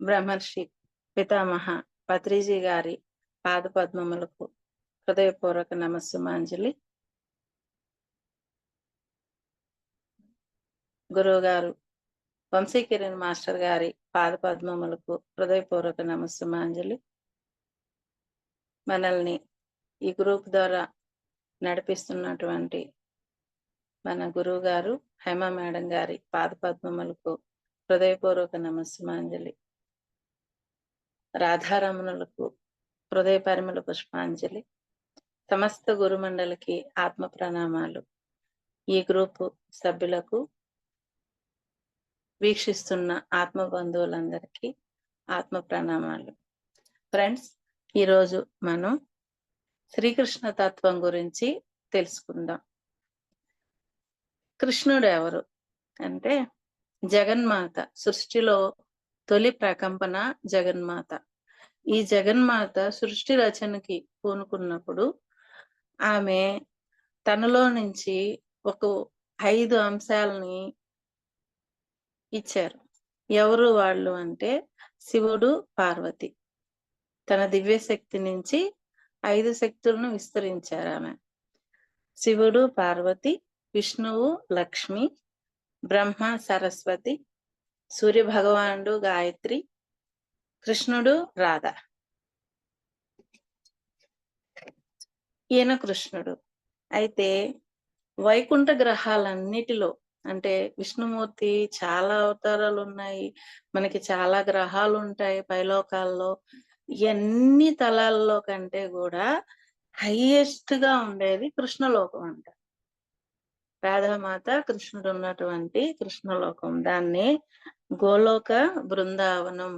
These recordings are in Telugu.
బ్రహ్మర్షి పితామహ పత్రిజీ గారి పాదపద్మములకు హృదయపూర్వక నమస్సుమాంజలి. గురువు గారు వంశీకిరణ్ మాస్టర్ గారి పాదపద్మములకు హృదయపూర్వక నమస్సుమాంజలి. మనల్ని ఈ గ్రూప్ ద్వారా నడిపిస్తున్నటువంటి మన గురువు గారు హేమ మేడం గారి పాదపద్మములకు హృదయపూర్వక నమస్సుమాంజలి. రాధారమణులకు హృదయ పరిమళ పుష్పాంజలి. సమస్త గురుమండలికి ఆత్మ ప్రణామాలు. ఈ గ్రూపు సభ్యులకు, వీక్షిస్తున్న ఆత్మ బంధువులందరికీ ఆత్మ ప్రణామాలు. ఫ్రెండ్స్, ఈరోజు మనం శ్రీకృష్ణ తత్వం గురించి తెలుసుకుందాం. కృష్ణుడు ఎవరు అంటే జగన్మాత. సృష్టిలో తొలి ప్రకంపన జగన్మాత. ఈ జగన్మాత సృష్టి రచనకి పూనుకున్నప్పుడు ఆమె తనలో నుంచి ఒక 5 అంశాలని ఇచ్చారు. ఎవరు వాళ్ళు అంటే శివుడు, పార్వతి. తన దివ్య శక్తి నుంచి 5 శక్తులను విస్తరించారు ఆమె. శివుడు, పార్వతి, విష్ణువు, లక్ష్మి, బ్రహ్మ, సరస్వతి, సూర్య భగవానుడు, గాయత్రి, కృష్ణుడు, రాధ. ఈయన కృష్ణుడు. అయితే వైకుంఠ గ్రహాలన్నిటిలో అంటే విష్ణుమూర్తి చాలా అవతారాలు ఉన్నాయి, మనకి చాలా గ్రహాలు ఉంటాయి పైలోకాల్లో. ఎన్ని తలాల్లో కంటే కూడా హైయెస్ట్ గా ఉండేది కృష్ణలోకం అంట. రాధామాత కృష్ణుడు ఉన్నటువంటి కృష్ణలోకం. దాన్ని గోలోక, బృందావనం,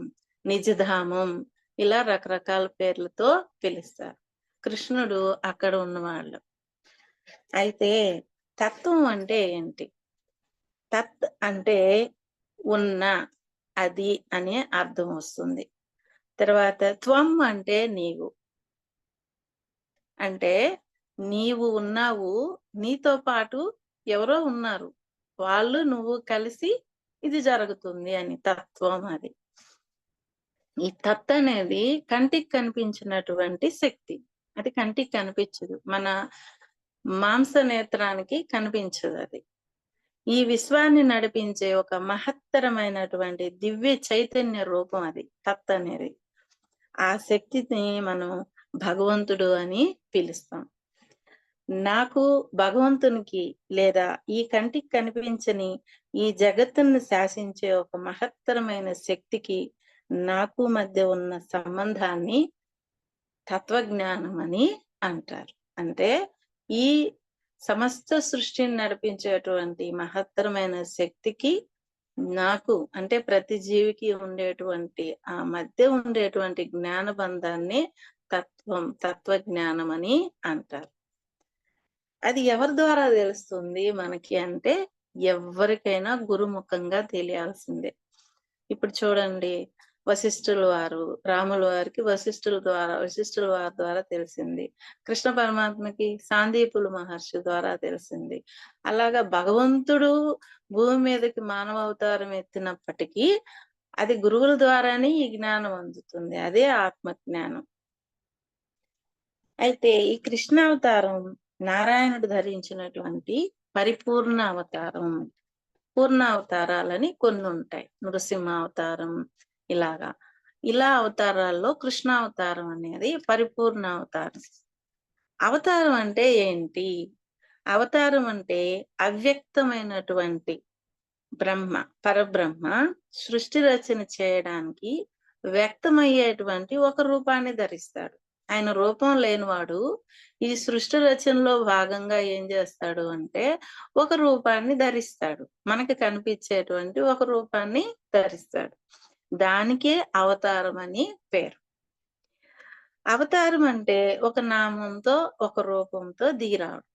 నిజధామం ఇలా రకరకాల పేర్లతో పిలుస్తారు. కృష్ణుడు అక్కడ ఉన్నవాళ్ళు. అయితే తత్వం అంటే ఏంటి? తత్ అంటే ఉన్న, అది అనే అర్థం వస్తుంది. తర్వాత త్వం అంటే నీవు. అంటే నీవు ఉన్నావు, నీతో పాటు ఎవరో ఉన్నారు, వాళ్ళు నువ్వు కలిసి ఇది జరుగుతుంది అని తత్వం. అది ఈ తత్ అనేది కంటికి కనిపించినటువంటి శక్తి. అది కంటికి కనిపించదు, మన మాంస నేత్రానికి కనిపించదు. అది ఈ విశ్వాన్ని నడిపించే ఒక మహత్తరమైనటువంటి దివ్య చైతన్య రూపం అది తత్ అనేది. ఆ శక్తిని మనం భగవంతుడు అని పిలుస్తాం. నాకు భగవంతునికి లేదా ఈ కంటికి కనిపించని ఈ జగత్తుని శాసించే ఒక మహత్తరమైన శక్తికి నాకు మధ్య ఉన్న సంబంధాన్ని తత్వజ్ఞానం అని అంటారు. అంటే ఈ సమస్త సృష్టిని నడిపించేటువంటి మహత్తరమైన శక్తికి నాకు అంటే ప్రతి జీవికి ఉండేటువంటి ఆ మధ్య ఉండేటువంటి జ్ఞాన బంధాన్ని తత్వజ్ఞానం అని అంటారు. అది ఎవరి ద్వారా తెలుస్తుంది మనకి అంటే ఎవరికైనా గురుముఖంగా తెలియాల్సిందే. ఇప్పుడు చూడండి, వశిష్ఠుల వారు రాముల వారికి వశిష్ఠుల వారి ద్వారా తెలిసింది. కృష్ణ పరమాత్మకి సాందీపుల మహర్షి ద్వారా తెలిసింది. అలాగా భగవంతుడు భూమి మీదకి మానవ అవతారం ఎత్తినప్పటికీ అది గురువుల ద్వారానే ఈ జ్ఞానం అందుతుంది. అదే ఆత్మజ్ఞానం. అయితే ఈ కృష్ణ అవతారం నారాయణుడు ధరించినటువంటి పరిపూర్ణ అవతారం. పూర్ణ అవతారాలని కొన్ని ఉంటాయి, నృసింహ అవతారం ఇలా అవతారాల్లో కృష్ణ అవతారం అనేది పరిపూర్ణ అవతారం. అవతారం అంటే ఏంటి? అవతారం అంటే అవ్యక్తమైనటువంటి బ్రహ్మ, పరబ్రహ్మ సృష్టి రచన చేయడానికి వ్యక్తమయ్యేటువంటి ఒక రూపాన్ని ధరిస్తాడు. ఆయన రూపం లేనివాడు ఈ సృష్టి రచనలో భాగంగా ఏం చేస్తాడు అంటే ఒక రూపాన్ని ధరిస్తాడు, మనకి కనిపించేటువంటి ఒక రూపాన్ని ధరిస్తాడు. దానికే అవతారం అని పేరు. అవతారం అంటే ఒక నామంతో ఒక రూపంతో దిగిరావడం.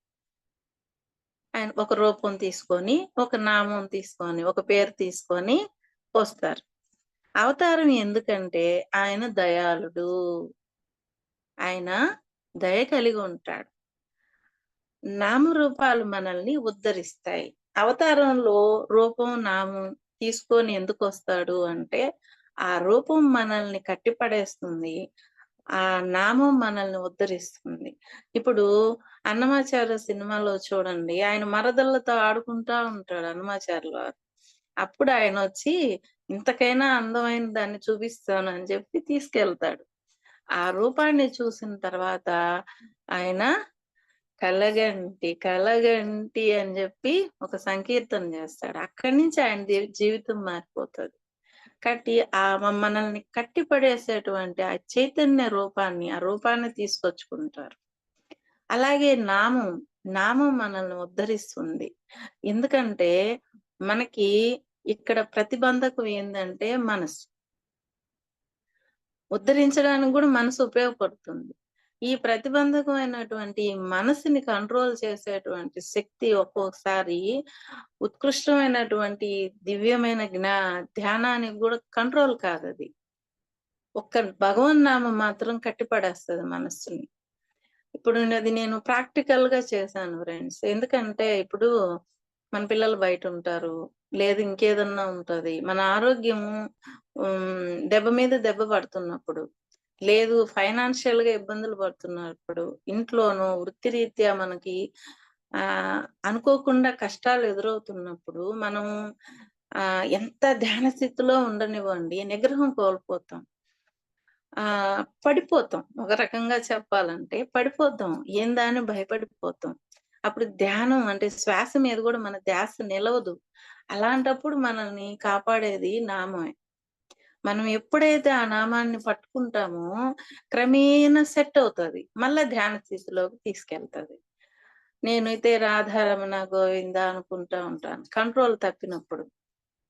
ఆయన ఒక రూపం తీసుకొని, ఒక నామం తీసుకొని, ఒక పేరు తీసుకొని వస్తారు. అవతారం ఎందుకంటే ఆయన దయాళుడు, ఆయన దయ కలిగి ఉంటాడు. నామరూపాలు మనల్ని ఉద్ధరిస్తాయి. అవతారంలో రూపం, నామం తీసుకొని ఎందుకు వస్తాడు అంటే ఆ రూపం మనల్ని కట్టిపడేస్తుంది. ఆ నామం మనల్ని ఉద్ధరిస్తుంది. ఇప్పుడు 'అన్నమాచార్య' సినిమాలో చూడండి. ఆయన మరదళ్ళతో ఆడుకుంటా ఉంటాడు అన్నమాచార్యుల వారు. అప్పుడు ఆయనొచ్చి ఇంతకైనా అందమైన దాన్ని చూపిస్తాను అని చెప్పి తీసుకెళ్తాడు. ఆ రూపాన్ని చూసిన తర్వాత ఆయన కలగంటి, కలగంటి అని జెప్పి ఒక సంకీర్తన జేస్తాడు. అక్కడి నుంచి ఆయన జీవితం మారిపోతది. కట్టి మనల్ని కట్టి పడేసేటువంటి ఆ చైతన్య రూపాన్ని, ఆ రూపాన్ని తీసుకొచ్చుకుంటారు. అలాగే నామం మనల్ని ఉద్ధరిస్తుంది. ఎందుకంటే మనకి ఇక్కడ ప్రతిబంధకం ఏందంటే మనసు. ఉద్ధరించడానికి గూడా మనసు ఉపయోగపడుతుంది. ఈ ప్రతిబంధకమైనటువంటి మనసుని కంట్రోల్ చేసేటువంటి శక్తి ఒక్కొక్కసారి ఉత్కృష్టమైనటువంటి దివ్యమైన ధ్యానానికి గూడా కంట్రోల్ కాదది. ఒక్క భగవన్నామం మాత్రం కట్టిపడేస్తది మనస్సుని. ఇప్పుడు అది నేను ప్రాక్టికల్‌గా చేశాను ఫ్రెండ్స్. ఎందుకంటే ఇప్పుడు మన పిల్లలు బయటుంటారు. లేదు ఇంకేదన్నా ఉంటది. మన ఆరోగ్యం దెబ్బ మీద దెబ్బ పడుతున్నప్పుడు, లేదు ఫైనాన్షియల్‌గా ఇబ్బందులు పడుతున్నప్పుడు, ఇంట్లోనూ వృత్తిరీత్యా మనకి అనుకోకుండా కష్టాలు ఎదురవుతున్నప్పుడు, మనం ఎంత ధ్యాన స్థితిలో ఉండనివ్వండి, నిగ్రహం కోల్పోతాం. పడిపోతాం. ఒక రకంగా చెప్పాలంటే పడిపోతాం. ఏందా అని భయపడిపోతాం. అప్పుడు ధ్యానం అంటే శ్వాస మీద గూడా మన ధ్యాస నిలవదు. అలాంటప్పుడు మనల్ని కాపాడేది నామమే. మనం ఎప్పుడైతే ఆ నామాన్ని పట్టుకుంటామో క్రమేణా సెట్ అవుతది. మళ్ళా ధ్యాన స్థితిలోకి తీసుకెళ్తది. నేనైతే రాధారమణ గోవింద అనుకుంటా ఉంటాను. కంట్రోల్ తప్పినప్పుడు.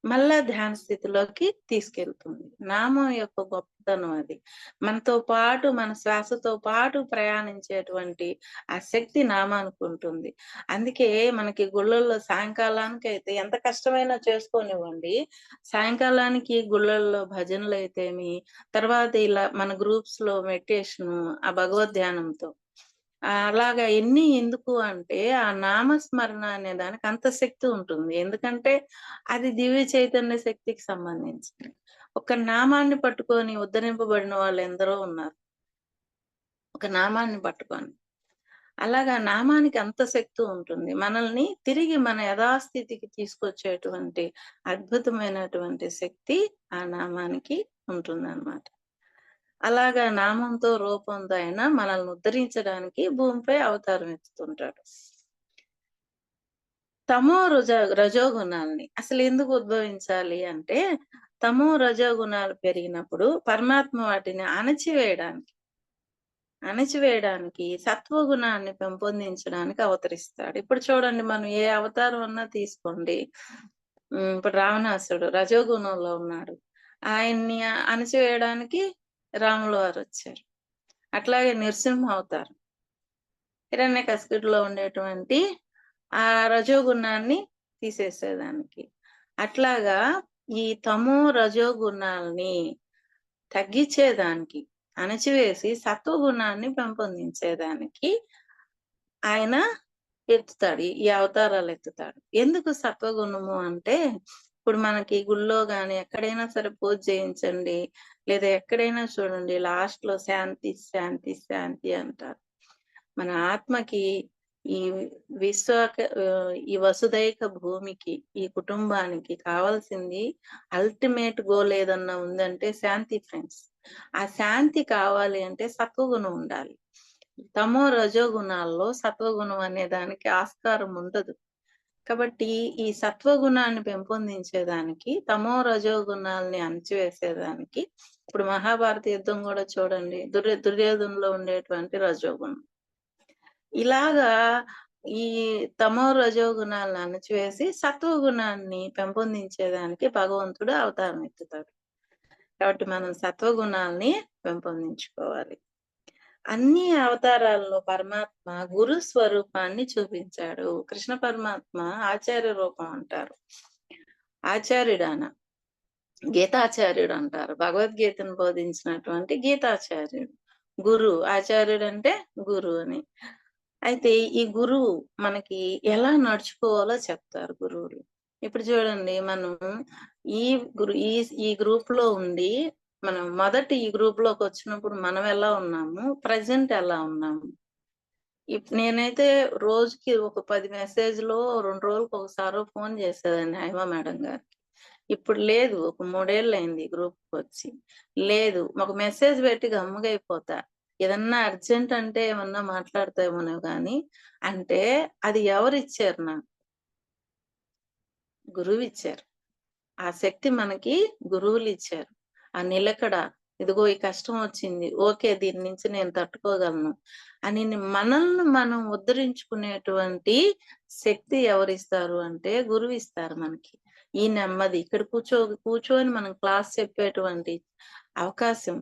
మళ్ళా ధ్యాన స్థితిలోకి తీసుకెళ్తుంది. నామం యొక్క గొప్పతనం అది. మనతో పాటు మన శ్వాసతో పాటు ప్రయాణించేటువంటి ఆ శక్తి నామానికుంటుంది. అందుకే మనకి గుళ్ళల్లో సాయంకాలానికైతే ఎంత కష్టమైనా చేసుకోనివ్వండి. సాయంకాలానికి గుళ్ళల్లో భజనలైతేమి, తర్వాత ఇలా మన గ్రూప్స్‌లో మెడిటేషను, ఆ భగవద్ ధ్యానంతో అలాగా ఎన్ని ఎందుకు అంటే, ఆ నామస్మరణ అనే దానికి అంత శక్తి ఉంటుంది. ఎందుకంటే, అది దివ్య చైతన్య శక్తికి సంబంధించింది. ఒక నామాన్ని పట్టుకొని ఉద్ధరింపబడిన వాళ్ళెందరో ఉన్నారు. ఒక నామాన్ని పట్టుకొని. అలాగా నామానికి అంత శక్తి ఉంటుంది. మనల్ని తిరిగి మన యథాస్థితికి తీసుకొచ్చేటువంటి అద్భుతమైనటువంటి శక్తి ఆ నామానికి ఉంటుందన్నమాట. అలాగా నామంతో, రూపంతో ఆయన మనల్ని ఉద్ధరించడానికి భూమిపై అవతారం ఎత్తుతుంటాడు. రజోగుణాల్ని అసలెందుకు ఉద్భవించాలి అంటే, రజోగుణాలు పెరిగినప్పుడు పరమాత్మ వాటిని అణచివేయడానికి సత్వగుణాన్ని పెంపొందించడానికి అవతరిస్తాడు. ఇప్పుడు చూడండి మనం ఏ అవతారం అన్నా తీసుకోండి. ఇప్పుడు రావణాసురుడు రజోగుణంలో ఉన్నాడు. ఆయన్ని అణచివేయడానికి రాముల వారొచ్చారు. అట్లాగే నృసింహ అవతారం. హిరణ్యకశిపుడిలో ఉండేటువంటి ఆ రజోగుణాన్ని తీసేసేదానికి. అట్లాగా ఈ రజోగుణాల్ని తగ్గిచ్చేదానికి, అణచివేసి సత్వగుణాన్ని పెంపొందించేదానికి ఆయన ఎత్తుతాడు. ఈ అవతారాలు ఎత్తుతాడు. ఎందుకు సత్వగుణము అంటే, ఇప్పుడు మనకి గుళ్ళో గాని ఎక్కడైనా సరే పూజ చేయించండి. లేదా ఎక్కడైనా చూడండి లాస్ట్‌లో శాంతి, శాంతి, శాంతి అంటారు. మన ఆత్మకి ఈ ఈ వసుదైక భూమికి, ఈ కుటుంబానికి కావాల్సింది అల్టిమేట్ గోల్ ఏదన్నా ఉందంటే శాంతి ఫ్రెండ్స్. ఆ శాంతి కావాలి అంటే సత్వగుణం ఉండాలి. రజోగుణాల్లో సత్వగుణం అనే దానికి ఆస్కారం ఉండదు. కాబట్టి ఈ సత్వగుణాన్ని పెంపొందించేదానికి, రజోగుణాల్ని అణచివేసేదానికి ఇప్పుడు మహాభారత యుద్ధం గూడా చూడండి. దుర్యోధనలో ఉండేటువంటి రజోగుణం. ఇలాగా ఈ రజోగుణాలను అణచివేసి సత్వగుణాన్ని పెంపొందించేదానికి భగవంతుడు అవతారం ఎత్తుతాడు. కాబట్టి మనం సత్వగుణాల్ని పెంపొందించుకోవాలి. అన్ని అవతారాల్లో పరమాత్మ గురు స్వరూపాన్ని చూపించాడు. కృష్ణ పరమాత్మ ఆచార్య రూపం అంటారు. ఆచార్యుడాన. గీతాచార్యుడు అంటారు. భగవద్గీతను బోధించినటువంటి గీతాచార్యుడు. ఆచార్యుడంటే గురువు అని. అయితే ఈ గురువు మనకి ఎలా నడుచుకోవాలో చెప్తారు గురువులు. ఇప్పుడు చూడండి మనం ఈ ఈ ఈ గ్రూప్‌లో ఉండి మనం మొదట ఈ గ్రూప్‌లోకొచ్చినప్పుడు మనం ఎలా ఉన్నాము? ప్రెజెంట్ ఎలా ఉన్నాము? నేనైతే రోజుకి ఒక 10 మెసేజ్‌లో 2 రోజులకొకసారో ఫోను చేసేదాన్ని హైమ మేడం గారికి. ఇప్పుడు లేదు. ఒక 3 ఏళ్లయింది ఈ గ్రూప్‌కొచ్చి. లేదు. ఒక మెసేజ్ పెట్టి గమ్ముగా అయిపోతా. ఏదన్నా అర్జెంట్ అంటే ఏమన్నా మాట్లాడతామేమో గాని, అంటే అది ఎవరిచ్చారు నాకు? గురువిచ్చారు. ఆ శక్తి మనకి గురువులిచ్చారు. ఆ నిలకడ, ఇదిగో ఈ కష్టం వచ్చింది. ఓకే. దీని నుంచి నేను తట్టుకోగలను అని మనల్ని మనం ఉద్ధరించుకునేటువంటి శక్తి ఎవరిస్తారు అంటే గురువిస్తారు మనకి. ఈ నెమ్మది ఇక్కడ కూర్చొని మనం క్లాస్ చెప్పేటువంటి అవకాశం.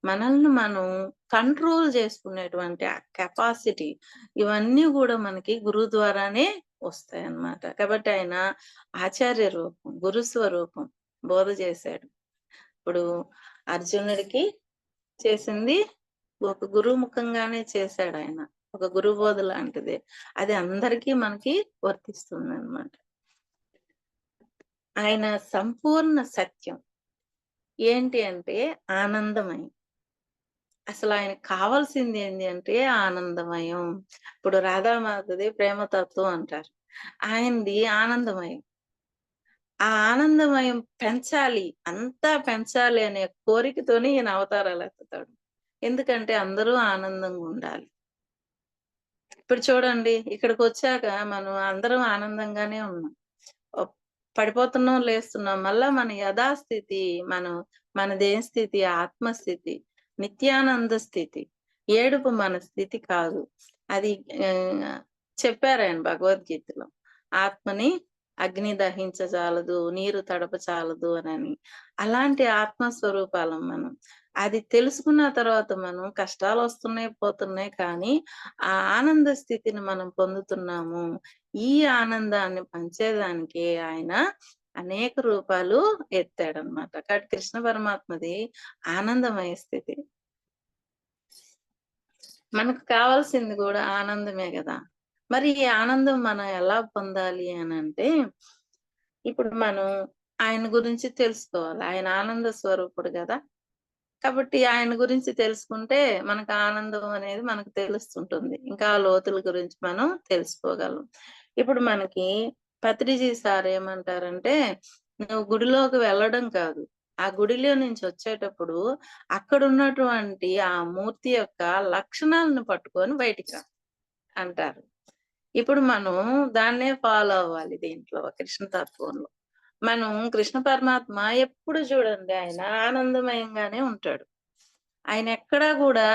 మనల్ని మనం కంట్రోల్ చేసుకునేటువంటి ఆ కెపాసిటీ ఇవన్నీ గూడా మనకి గురువు ద్వారానే వస్తాయన్నమాట. కాబట్టి ఆయన ఆచార్య రూపం, గురు స్వరూపం బోధ చేశాడు. ఇప్పుడు అర్జునుడికి చేసింది ఒక గురువు ముఖంగానే చేశాడాయన. ఒక గురు బోధ లాంటిదే. అది అందరికీ మనకి వర్తిస్తుందనమాట. ఆయన సంపూర్ణ సత్యం. ఏంటి అంటే ఆనందమయం. అసలాయనకి కావాల్సింది ఏంది అంటే ఆనందమయం. ఇప్పుడు రాధామాతది ప్రేమతత్వం అంటారు. ఆయనది ఆనందమయం. ఆ ఆనందమయం పెంచాలి. అంతా పెంచాలి అనే కోరికతోని ఈయన అవతారాలెత్తుతాడు. ఎందుకంటే అందరూ ఆనందంగుండాలి. ఇప్పుడు చూడండి ఇక్కడికొచ్చాక మనం అందరం ఆనందంగానే ఉన్నాం. ఒప్ పడిపోతున్నాం, లేస్తున్నాం. మళ్ళా మన యథాస్థితి మనం మనదేం స్థితి? ఆత్మస్థితి. నిత్యానంద స్థితి. ఏడుపు మన స్థితి కాదు. అది చెప్పారాయన భగవద్గీతలో. ఆత్మని అగ్ని దహించజాలదు, నీరు తడపచాలదు అనని. అలాంటి ఆత్మస్వరూపాలం మనం. అది తెలుసుకున్న తర్వాత మనం కష్టాలొస్తున్నాయి, పోతున్నాయి కానీ ఆ ఆనంద స్థితిని మనం పొందుతున్నాము. ఈ ఆనందాన్ని పంచేదానికి ఆయన అనేక రూపాలు ఎత్తాడనమాట. కాబట్టి కృష్ణ పరమాత్మది ఆనందమయ స్థితి. మనకు కావాల్సింది గూడా ఆనందమే గదా! మరి ఈ ఆనందం మనం ఎలా పొందాలి అనంటే, ఇప్పుడు మనం ఆయన గురించి తెలుసుకోవాలి. ఆయన ఆనంద స్వరూపుడు గదా! కాబట్టి ఆయన గురించి తెలుసుకుంటే మనకు ఆనందం అనేది మనకు తెలుస్తుంటుంది. ఇంకా ఆ లోతుల గురించి మనం తెలుసుకోగలం. ఇప్పుడు మనకి పత్రిజీ సార్ ఏమంటారంటే, "నువ్వు గుడిలోకి వెళ్ళడం కాదు. ఆ గుడిలో నుంచి వచ్చేటప్పుడు అక్కడున్నటువంటి ఆ మూర్తి యొక్క లక్షణాలను పట్టుకొని బయటికి రా" అంటారు. ఇప్పుడు మనం దాన్నే ఫాలో అవ్వాలి దీంట్లో కృష్ణ తత్వంలో. మనం కృష్ణ పరమాత్మ ఎప్పుడు చూడండి ఆయన ఆనందమయంగానే ఉంటాడు. ఆయనెక్కడా గూడా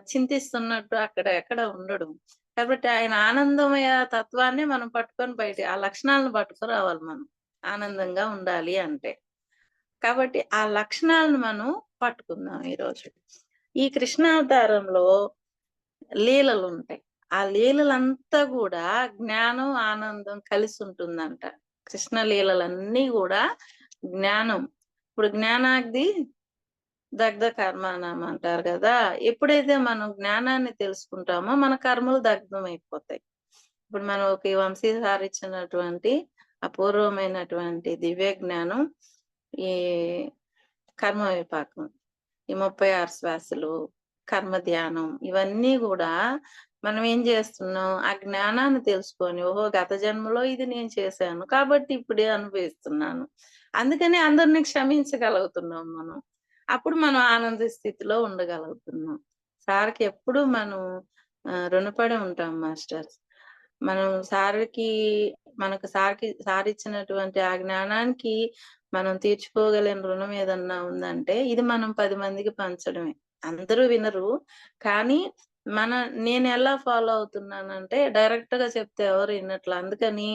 చింతిస్తున్నట్టు అక్కడ ఎక్కడ ఉండడు. కాబట్టి ఆయన ఆనందమయ తత్వాన్ని మనం పట్టుకొని ఆ లక్షణాలను పట్టుకురావాలి మనం. ఆనందంగా ఉండాలి అంటే. కాబట్టి ఆ లక్షణాలను మనం పట్టుకుందాం ఈరోజు. ఈ కృష్ణావతారంలో లీలలుంటాయి. ఆ లీలలంతా గూడా జ్ఞానం, ఆనందం కలిసుంటుందంట. కృష్ణ లీలలన్నీ గూడా జ్ఞానం. ఇప్పుడు జ్ఞానాగ్ది దగ్ధ కర్మాణం అంటారు గదా! ఎప్పుడైతే మనం జ్ఞానాన్ని తెలుసుకుంటామో మన కర్మలు దగ్ధమైపోతాయి. ఇప్పుడు మనకి వంశీ సార్ ఇచ్చినటువంటి అపూర్వమైనటువంటి దివ్య జ్ఞానం ఈ కర్మ విపాకం. ఈ 36 శ్వాసలు, కర్మ ధ్యానం ఇవన్నీ గూడా మనం ఏం జేస్తున్నాం? ఆ జ్ఞానాన్ని తెలుసుకొని, ఓహో! గత జన్మలో ఇది నేను చేశాను. కాబట్టి ఇప్పుడే అనుభవిస్తున్నాను. అందుకని అందరిని క్షమించగలుగుతున్నాం మనం. అప్పుడు మనం ఆనంద స్థితిలో ఉండగలుగుతున్నాం. సార్‌కి ఎప్పుడు మనం రుణపడి ఉంటాం మాస్టర్. మనం సార్‌కి మనకు సార్ ఇచ్చినటువంటి ఆ జ్ఞానానికి మనం తీర్చుకోగలిగిన రుణం ఏదన్నా ఉందంటే, ఇది మనం 10 మందికి పంచడమే. అందరూ వినరు. కానీ నేనెలా ఫాలో అవుతున్నానంటే, డైరెక్ట్‌గా చెప్తే ఎవరు ఇనట్ల. అందుకని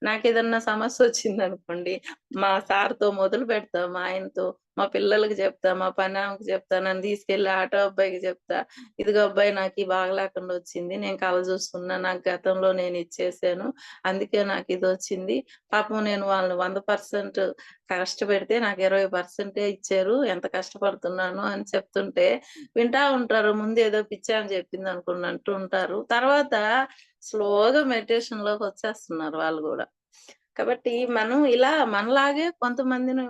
నాకేదన్నా సమస్యొచ్చిందనుకోండి, మా సార్‌తో మొదలుపెడతా, మా ఆయనతో, మా పిల్లలకి చెప్తా, మా పనామెకి చెప్తా, నన్ను తీసుకెళ్ళి ఆటో అబ్బాయికి చెప్తా. ఇదిగో అబ్బాయి నాకీ బాగలేకుండా వచ్చింది. నేను కళ్ళ చూసుకున్నా. నాకు గతంలో నేను ఇది చేశాను. అందుకే నాకిదొచ్చింది. పాపం నేను వాళ్ళని 100% కష్టపెడితే నాకు 20% ఇచ్చారు. ఎంత కష్టపడుతున్నానో అని చెప్తుంటే వింటా ఉంటారు. ముందు ఏదో పిచ్చామె చెప్పిందనుకున్నట్టు ఉంటారు. తర్వాత స్లోగా మెడిటేషన్‌లోకొచ్చేస్తున్నారు వాళ్ళు గూడా. కాబట్టి మనం ఇలా మనలాగే కొంతమందిని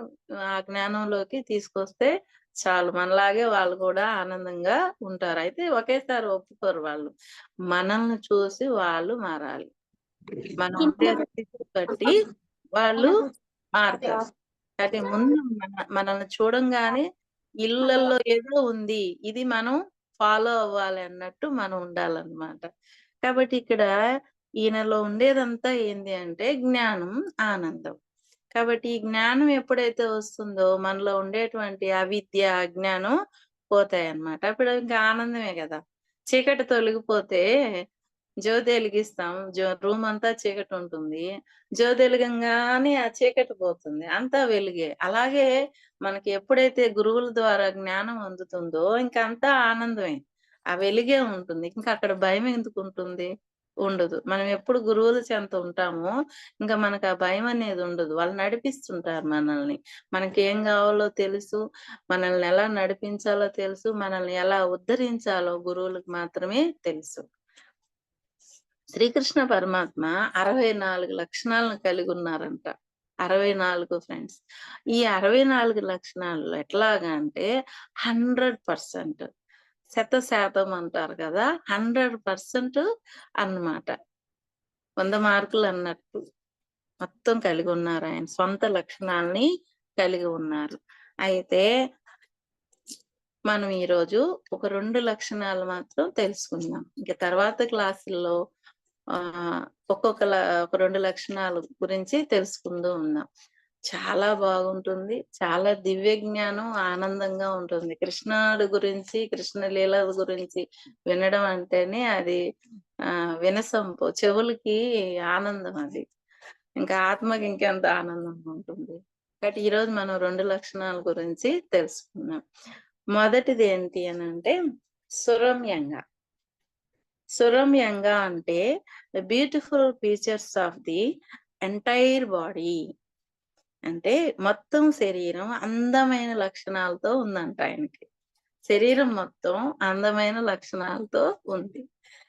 ఆ జ్ఞానంలోకి తీసుకొస్తే చాలు. మనలాగే వాళ్ళు కూడా ఆనందంగా ఉంటారు. అయితే ఒకేసారి ఒప్పుకోరు వాళ్ళు. మనల్ని చూసి వాళ్ళు మారాలి. మనం ఉండే స్థితిని బట్టి వాళ్ళు మారతారు. అంటే ముందు మనల్ని చూడంగానే ఇళ్ళల్లో ఏదో ఉంది. ఇది మనం ఫాలో అవ్వాలి అన్నట్టు మనం ఉండాలన్నమాట. కాబట్టి ఇక్కడ ఈయనలో ఉండేదంతా ఏంది అంటే జ్ఞానం, ఆనందం. కాబట్టి ఈ జ్ఞానం ఎప్పుడైతే వస్తుందో మనలో ఉండేటువంటి అవిద్య, అజ్ఞానం పోతాయన్నమాట. అప్పుడు ఇంకా ఆనందమే గదా! చీకటి తొలగిపోతే జ్యోతి ఎలిగిస్తాం. రూమ్ అంతా చీకటుంటుంది. జ్యోతి ఎలగంగానే ఆ చీకటి పోతుంది. అంతా వెలుగే. అలాగే మనకి ఎప్పుడైతే గురువుల ద్వారా జ్ఞానం అందుతుందో ఇంక అంతా ఆనందమే. ఆ వెలుగే ఉంటుంది. ఇంక అక్కడ భయం ఎందుకుంటుంది? ఉండదు. మనం ఎప్పుడు గురువుల చెంత ఉంటామో ఇంక మనకు ఆ భయం అనేది ఉండదు. వాళ్ళు నడిపిస్తుంటారు మనల్ని. మనకేం గావాలో తెలుసు. మనల్ని ఎలా నడిపించాలో తెలుసు. మనల్ని ఎలా ఉద్ధరించాలో గురువులకు మాత్రమే తెలుసు. శ్రీకృష్ణ పరమాత్మ 64 లక్షణాలను కలిగున్నారంట. 64 ఫ్రెండ్స్. ఈ 64 లక్షణాలు ఎట్లాగా అంటే 100% శతశాతం అంటారు కదా! 100% అన్నమాట. 100 మార్కులన్నట్టు మొత్తం కలిగున్నారు. ఆయన సొంత లక్షణాల్ని కలిగి ఉన్నారు. అయితే మనం ఈరోజు ఒక 2 లక్షణాలు మాత్రం తెలుసుకుందాం. ఇంక తర్వాత క్లాసుల్లో ఒక్కొక్క ఒక 2 లక్షణాలు గురించి తెలుసుకుంటూ ఉందాం. చాలా బాగుంటుంది. చాలా దివ్య జ్ఞానం, ఆనందంగా ఉంటుంది. కృష్ణుడి గురించి, కృష్ణ లీలల గురించి వినడం అంటేనే అది వినసొంపు. చెవులకి ఆనందం అది. ఇంకా ఆత్మకి ఇంకెంత ఆనందంగా ఉంటుంది. కాబట్టి ఈరోజు మనం 2 లక్షణాల గురించి తెలుసుకుందాం. మొదటిది ఏంటి అనంటే సురమ్యంగా. సురమ్యంగా అంటే the beautiful features of the entire body. అంటే మొత్తం శరీరం అందమైన లక్షణాలతో ఉందంట ఆయనకి. శరీరం మొత్తం అందమైన లక్షణాలతో ఉంది.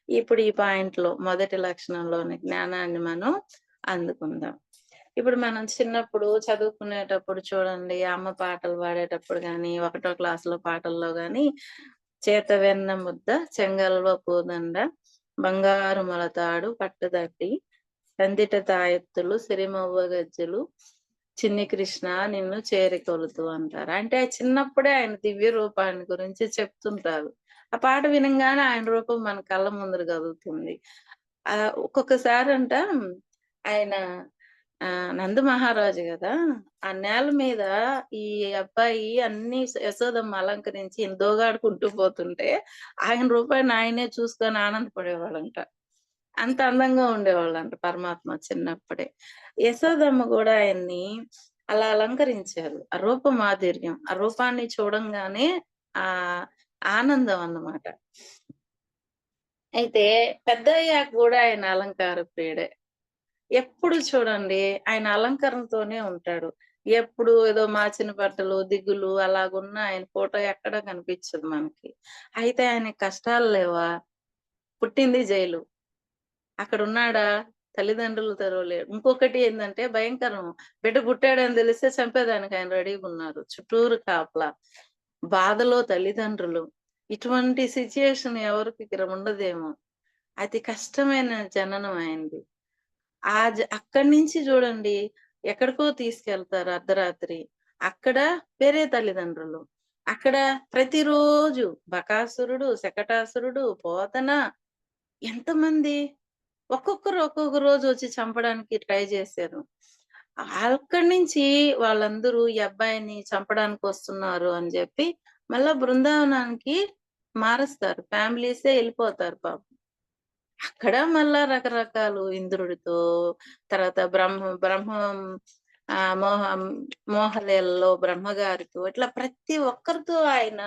ఇప్పుడు ఈ పాయింట్‌లో మొదటి లక్షణంలోని జ్ఞానాన్ని మనం అందుకుందాం. ఇప్పుడు మనం చిన్నప్పుడు చదువుకునేటప్పుడు చూడండి అమ్మ పాటలు పాడేటప్పుడు గాని, ఒకటో క్లాస్‌లో పాటల్లో గాని చేత వెన్న ముద్ద, చెంగల్వ పూదండ, బంగారు మొలతాడు పట్టుదట్టి, సందిట తాయెత్తులు, సిరిమవ్వ గజ్జెలు, చిన్ని కృష్ణ నిన్ను చేరికొలుతూ అంటారు. అంటే చిన్నప్పుడే ఆయన దివ్య రూపాన్ని గురించి చెప్తుంటారు. ఆ పాట వినంగానే ఆయన రూపం మన కళ్ళ ముందర కదులుతుంది. ఒక్కొక్కసారంట ఆయన నంద మహారాజు గదా! ఆ నేల మీద ఈ అబ్బాయి అన్ని యశోదమ్మ అలంకరించి ఈయన దోగాడుకుంటూ పోతుంటే, ఆయన రూపాన్ని ఆయనే చూసుకొని ఆనందపడేవాడంట. అంత అందంగా ఉండేవాళ్ళంట పరమాత్మ చిన్నప్పుడే. యశోదమ్మ గూడా ఆయన్ని అలా అలంకరించారు. ఆ రూప మాధుర్యం. ఆ రూపాన్ని చూడంగానే ఆహ్, ఆనందం అన్నమాట. అయితే పెద్దయ్యాక గూడా ఆయన అలంకార ప్రియుడే. ఎప్పుడు చూడండి ఆయన అలంకరణతోనే ఉంటాడు. ఎప్పుడు ఏదో మార్చిన బట్టలు, దిగులు అలాగున్న ఆయన ఫోటో ఎక్కడ కనిపించదు మనకి. అయితే ఆయనకి కష్టాలు లేవా? పుట్టింది జైలు. అక్కడున్నాడా? తల్లిదండ్రులతో లేడు. ఇంకొకటి ఏందంటే భయంకరం. బిడ్డ పుట్టాడని తెలిస్తే చంపేదానికి ఆయన రెడీగున్నారు. చుట్టూరు కాపలా. బాధలో తల్లిదండ్రులు. ఇటువంటి సిట్యుయేషన్ ఎవరికి ఇక్కడ ఉండదేమో. అతి కష్టమైన జననం ఆయనది. అక్కడి నుంచి చూడండి ఎక్కడికో తీసుకెళ్తారు అర్ధరాత్రి. అక్కడ వేరే తల్లిదండ్రులు. అక్కడ ప్రతిరోజు బకాసురుడు, శకటాసురుడు, పోతన ఎంతమంది ఒక్కొక్కరు ఒక్కొక్క రోజు వచ్చి చంపడానికి ట్రై చేశారు. అక్కడి నుంచి వాళ్ళందరూ ఈ అబ్బాయిని చంపడానికి వస్తున్నారు అని చెప్పి మళ్ళా బృందావనానికి మారుస్తారు. ఫ్యామిలీసే ఎళ్ళిపోతారు పాపం. అక్కడ మళ్ళా రకరకాలు ఇంద్రుడితో, తర్వాత బ్రహ్మం మోహలీలలో బ్రహ్మగారితో ఇట్లా ప్రతి ఒక్కరితో ఆయన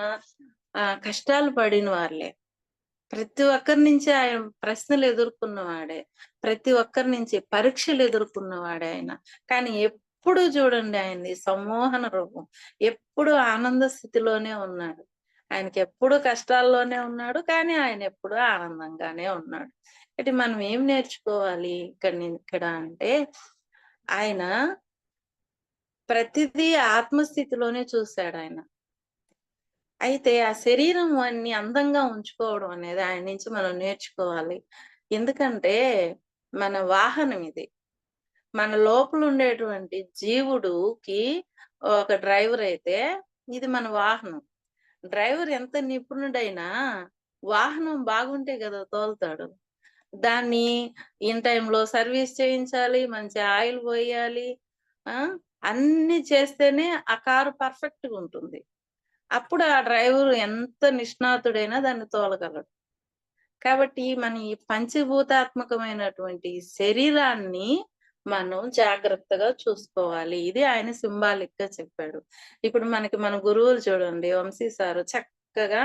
కష్టాలు పడిన వాళ్ళే. ప్రతి ఒక్కరి నుంచి ఆయన ప్రశ్నలు ఎదుర్కొన్నవాడే. ప్రతి ఒక్కరి నుంచి పరీక్షలు ఎదుర్కొన్నవాడే ఆయన. కానీ ఎప్పుడు చూడండి ఆయనది సమ్మోహన రూపం. ఎప్పుడు ఆనంద స్థితిలోనే ఉన్నాడు. ఆయనకెప్పుడు కష్టాల్లోనే ఉన్నాడు. కానీ ఆయన ఎప్పుడూ ఆనందంగానే ఉన్నాడు. అంటే మనం ఏం నేర్చుకోవాలి ఇక్కడ ఇక్కడ అంటే ఆయన ప్రతిదీ ఆత్మస్థితిలోనే చూసాడాయన. అయితే ఆ శరీరం వాడిని అందంగా ఉంచుకోవడం అనేది ఆయన నుంచి మనం నేర్చుకోవాలి. ఎందుకంటే మన వాహనం ఇది. మన లోపల ఉండేటువంటి జీవుడుకి ఒక డ్రైవర్ అయితే ఇది మన వాహనం. డ్రైవర్ ఎంత నిపుణుడైనా వాహనం బాగుంటే కదా తోలుతాడు. దాన్ని ఇన్ టైమ్‌లో సర్వీస్ చేయించాలి. మంచి ఆయిల్ పోయాలి. ఆ! అన్నీ చేస్తేనే ఆ కారు పర్ఫెక్ట్‌గా ఉంటుంది. అప్పుడు ఆ డ్రైవరు ఎంత నిష్ణాతుడైనా దాన్ని తోలగలడు. కాబట్టి మన ఈ పంచభూతాత్మకమైనటువంటి శరీరాన్ని మనం జాగ్రత్తగా చూసుకోవాలి. ఇది ఆయన సింబాలిక్‌గా చెప్పాడు. ఇప్పుడు మనకి మన గురువులు చూడండి, వంశీ సారు చక్కగా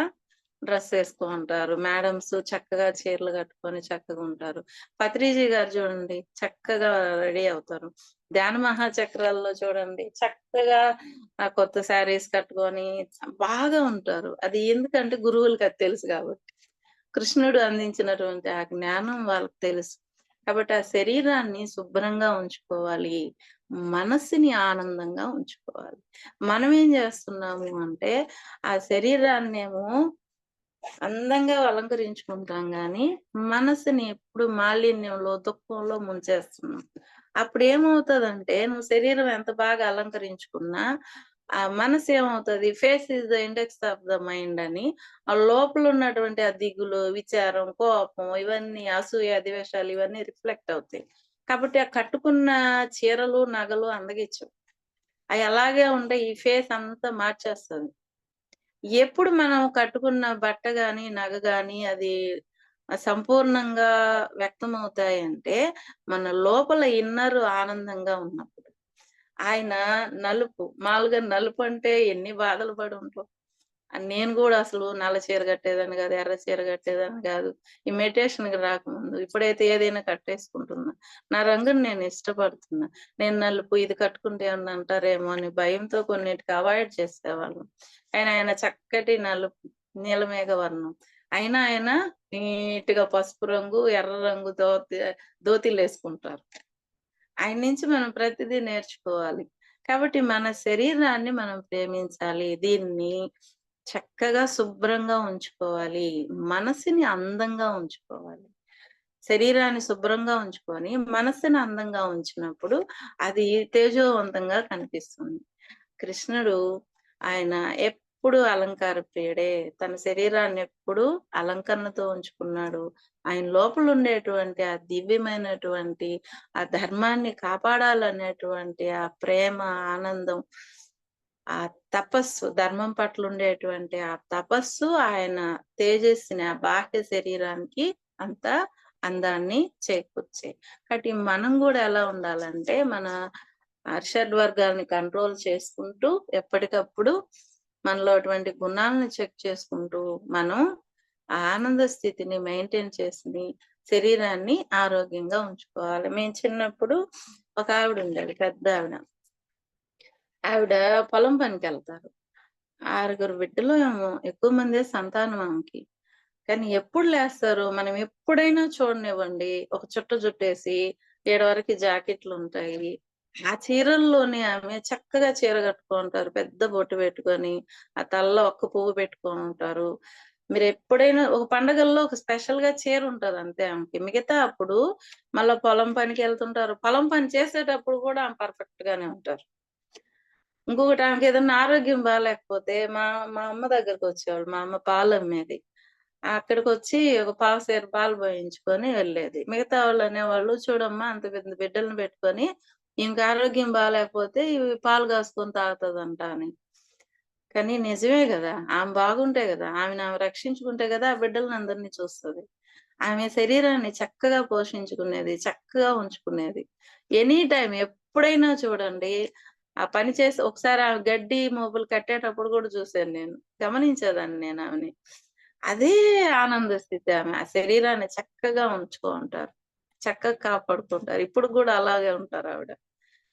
డ్రెస్ ఏసుకుంటారు. మేడమ్స్ చక్కగా చీరలు కట్టుకొని చక్కగుంటారు. పత్రిజీ గారు చూడండి చక్కగా రెడీ అవుతారు. ధ్యాన మహాచక్రాల్లో చూడండి చక్కగా కొత్త శారీస్ కట్టుకొని బాగా ఉంటారు. అది ఎందుకంటే గురువులకి అది తెలుసు కాబట్టి. కృష్ణుడు అందించినటువంటి ఆ జ్ఞానం వాళ్ళకి తెలుసు. కాబట్టి ఆ శరీరాన్ని శుభ్రంగా ఉంచుకోవాలి. మనస్సుని ఆనందంగా ఉంచుకోవాలి. మనమేం జేస్తున్నాము అంటే, ఆ శరీరాన్నేమో అందంగా అలంకరించుకుంటాం గానీ, మనసుని ఎప్పుడు మాలిన్యంలో, దుఃఖంలో ముంచేస్తున్నాం. అప్పుడేమవుతదంటే, నువ్వు శరీరం ఎంత బాగా అలంకరించుకున్నా, ఆ మనసేమవుతది, face is the index of the mind అని, ఆ లోపలున్నటువంటి ఆ దిగులు, విచారం, కోపం ఇవన్నీ అసూయ, ద్వేషాలు ఇవన్నీ రిఫ్లెక్ట్ అవుతాయి. కాబట్టి ఆ కట్టుకున్న చీరలు, నగలు అందగిచ్చవు. అయి అలాగే ఉంటే ఈ ఫేస్ అంతా మార్చేస్తది. ఎప్పుడు మనం కట్టుకున్న బట్ట గాని, నగ గాని అది సంపూర్ణంగా వ్యక్తమవుతాయంటే, మన లోపల ఇన్నర్ ఆనందంగా ఉన్నప్పుడు. ఆయన నలుపు. మామూలుగా నలుపంటే ఎన్ని బాధలు పడుంటాం. నేను గూడా అసలు నల్ల చీర కట్టేదాన్ని గాదు. ఎర్ర చీర కట్టేదాన్ని గాదు. ఈ మెడిటేషన్‌కి రాకముందు. ఇప్పుడైతే ఏదైనా కట్టేసుకుంటున్నా. నా రంగుని నేను ఇష్టపడుతున్నా. నేను నలుపు ఇది కట్టుకుంటే ఏమన్నా అంటారేమో అని భయంతో కొన్నిటికి అవాయిడ్ చేసేవాళ్ళం. ఆయన చక్కటి నలుపు, నీలమేఘ వర్ణం. అయినా ఆయన నీట్‌గా పసుపు రంగు, ఎర్ర రంగు ధోతీలేసుకుంటారు. ఆయన నుంచి మనం ప్రతిదీ నేర్చుకోవాలి. కాబట్టి మన శరీరాన్ని మనం ప్రేమించాలి. దీన్ని చక్కగా శుభ్రంగా ఉంచుకోవాలి. మనసుని అందంగా ఉంచుకోవాలి. శరీరాన్ని శుభ్రంగా ఉంచుకొని, మనస్సుని అందంగా ఉంచినప్పుడు అది తేజోవంతంగా కనిపిస్తుంది. కృష్ణుడు ఆయన ఎప్పుడు అలంకార ప్రియుడే. తన శరీరాన్నెప్పుడు అలంకరణతో ఉంచుకున్నాడు. ఆయన లోపలుండేటువంటి ఆ దివ్యమైనటువంటి ఆ ధర్మాన్ని కాపాడాలనేటువంటి ఆ ప్రేమ, ఆనందం, ఆ తపస్సు ధర్మం పట్లుండేటువంటి ఆ తపస్సు ఆయన తేజస్సుని ఆ బాహ్య శరీరానికి అంత అందాన్ని చేకూర్చాయి. కాబట్టి మనం గూడా ఎలా ఉండాలంటే మన అరిషడ్ వర్గాల్ని కంట్రోల్ చేసుకుంటూ ఎప్పటికప్పుడు మనలో అటువంటి గుణాలను చెక్ చేసుకుంటూ మనం ఆ ఆనంద స్థితిని మెయింటైన్ చేసి శరీరాన్ని ఆరోగ్యంగా ఉంచుకోవాలి. మేము చిన్నప్పుడు ఒక ఆవిడ ఉండేది పెద్దావిడ. ఆవిడ పొలం పనికెళ్తారు. 6 బిడ్డలో ఏమో ఎక్కువ మందే సంతానం ఆమెకి. కానీ ఎప్పుడు లేస్తారు? మనం ఎప్పుడైనా చూడనివ్వండి. ఒక చుట్ట జుట్టేసి, ఈడ వరకి జాకెట్లుంటాయి. ఆ చీరల్లోనే ఆమె చక్కగా చీర కట్టుకుంటారు. పెద్ద బొట్టు పెట్టుకొని, ఆ తలలో ఒక్క పువ్వు పెట్టుకొనుంటారు. మీరెప్పుడైనా ఒక పండగల్లో ఒక స్పెషల్‌గా చీరుంటది అంతే ఆమెకి. మిగతా అప్పుడు మళ్ళా పొలం పనికెళ్తుంటారు. పొలం పని చేసేటప్పుడు కూడా ఆమె పర్ఫెక్ట్ గానే ఉంటారు. ఇంకొకటి ఆమెకేదన్నా ఆరోగ్యం బాలేకపోతే మా అమ్మ దగ్గరకొచ్చేవాళ్ళు. మా అమ్మ పాలమ్మేది. అక్కడికొచ్చి ఒక పావు సేరు పాలు పోయించుకొని వెళ్ళేది. మిగతా వాళ్ళనేవాళ్ళు, "చూడమ్మా అంత పెద్ద బిడ్డలను పెట్టుకొని ఈమెకి ఆరోగ్యం బాలేకపోతే ఇవి పాలు కాసుకొని తాగుతదంట" అని. కానీ నిజమే గదా! ఆమె బాగుంటే గదా! ఆమెను రక్షించుకుంటే గదా! ఆ బిడ్డలనందరిని చూస్తది. ఆమె శరీరాన్ని చక్కగా పోషించుకునేది, చక్కగా ఉంచుకునేది. ఎనీ టైమ్ ఎప్పుడైనా చూడండి, ఆ పని చేసి ఒకసారి ఆమె గడ్డి మోపులు కట్టేటప్పుడు గూడా చూసాను నేను. గమనించేదాన్ని నేను ఆమెని. అదే ఆనంద స్థితి ఆమె. ఆ శరీరాన్ని చక్కగా ఉంచుకుంటారు. చక్కగా కాపాడుకుంటారు. ఇప్పుడు గూడా అలాగే ఉంటారావిడ.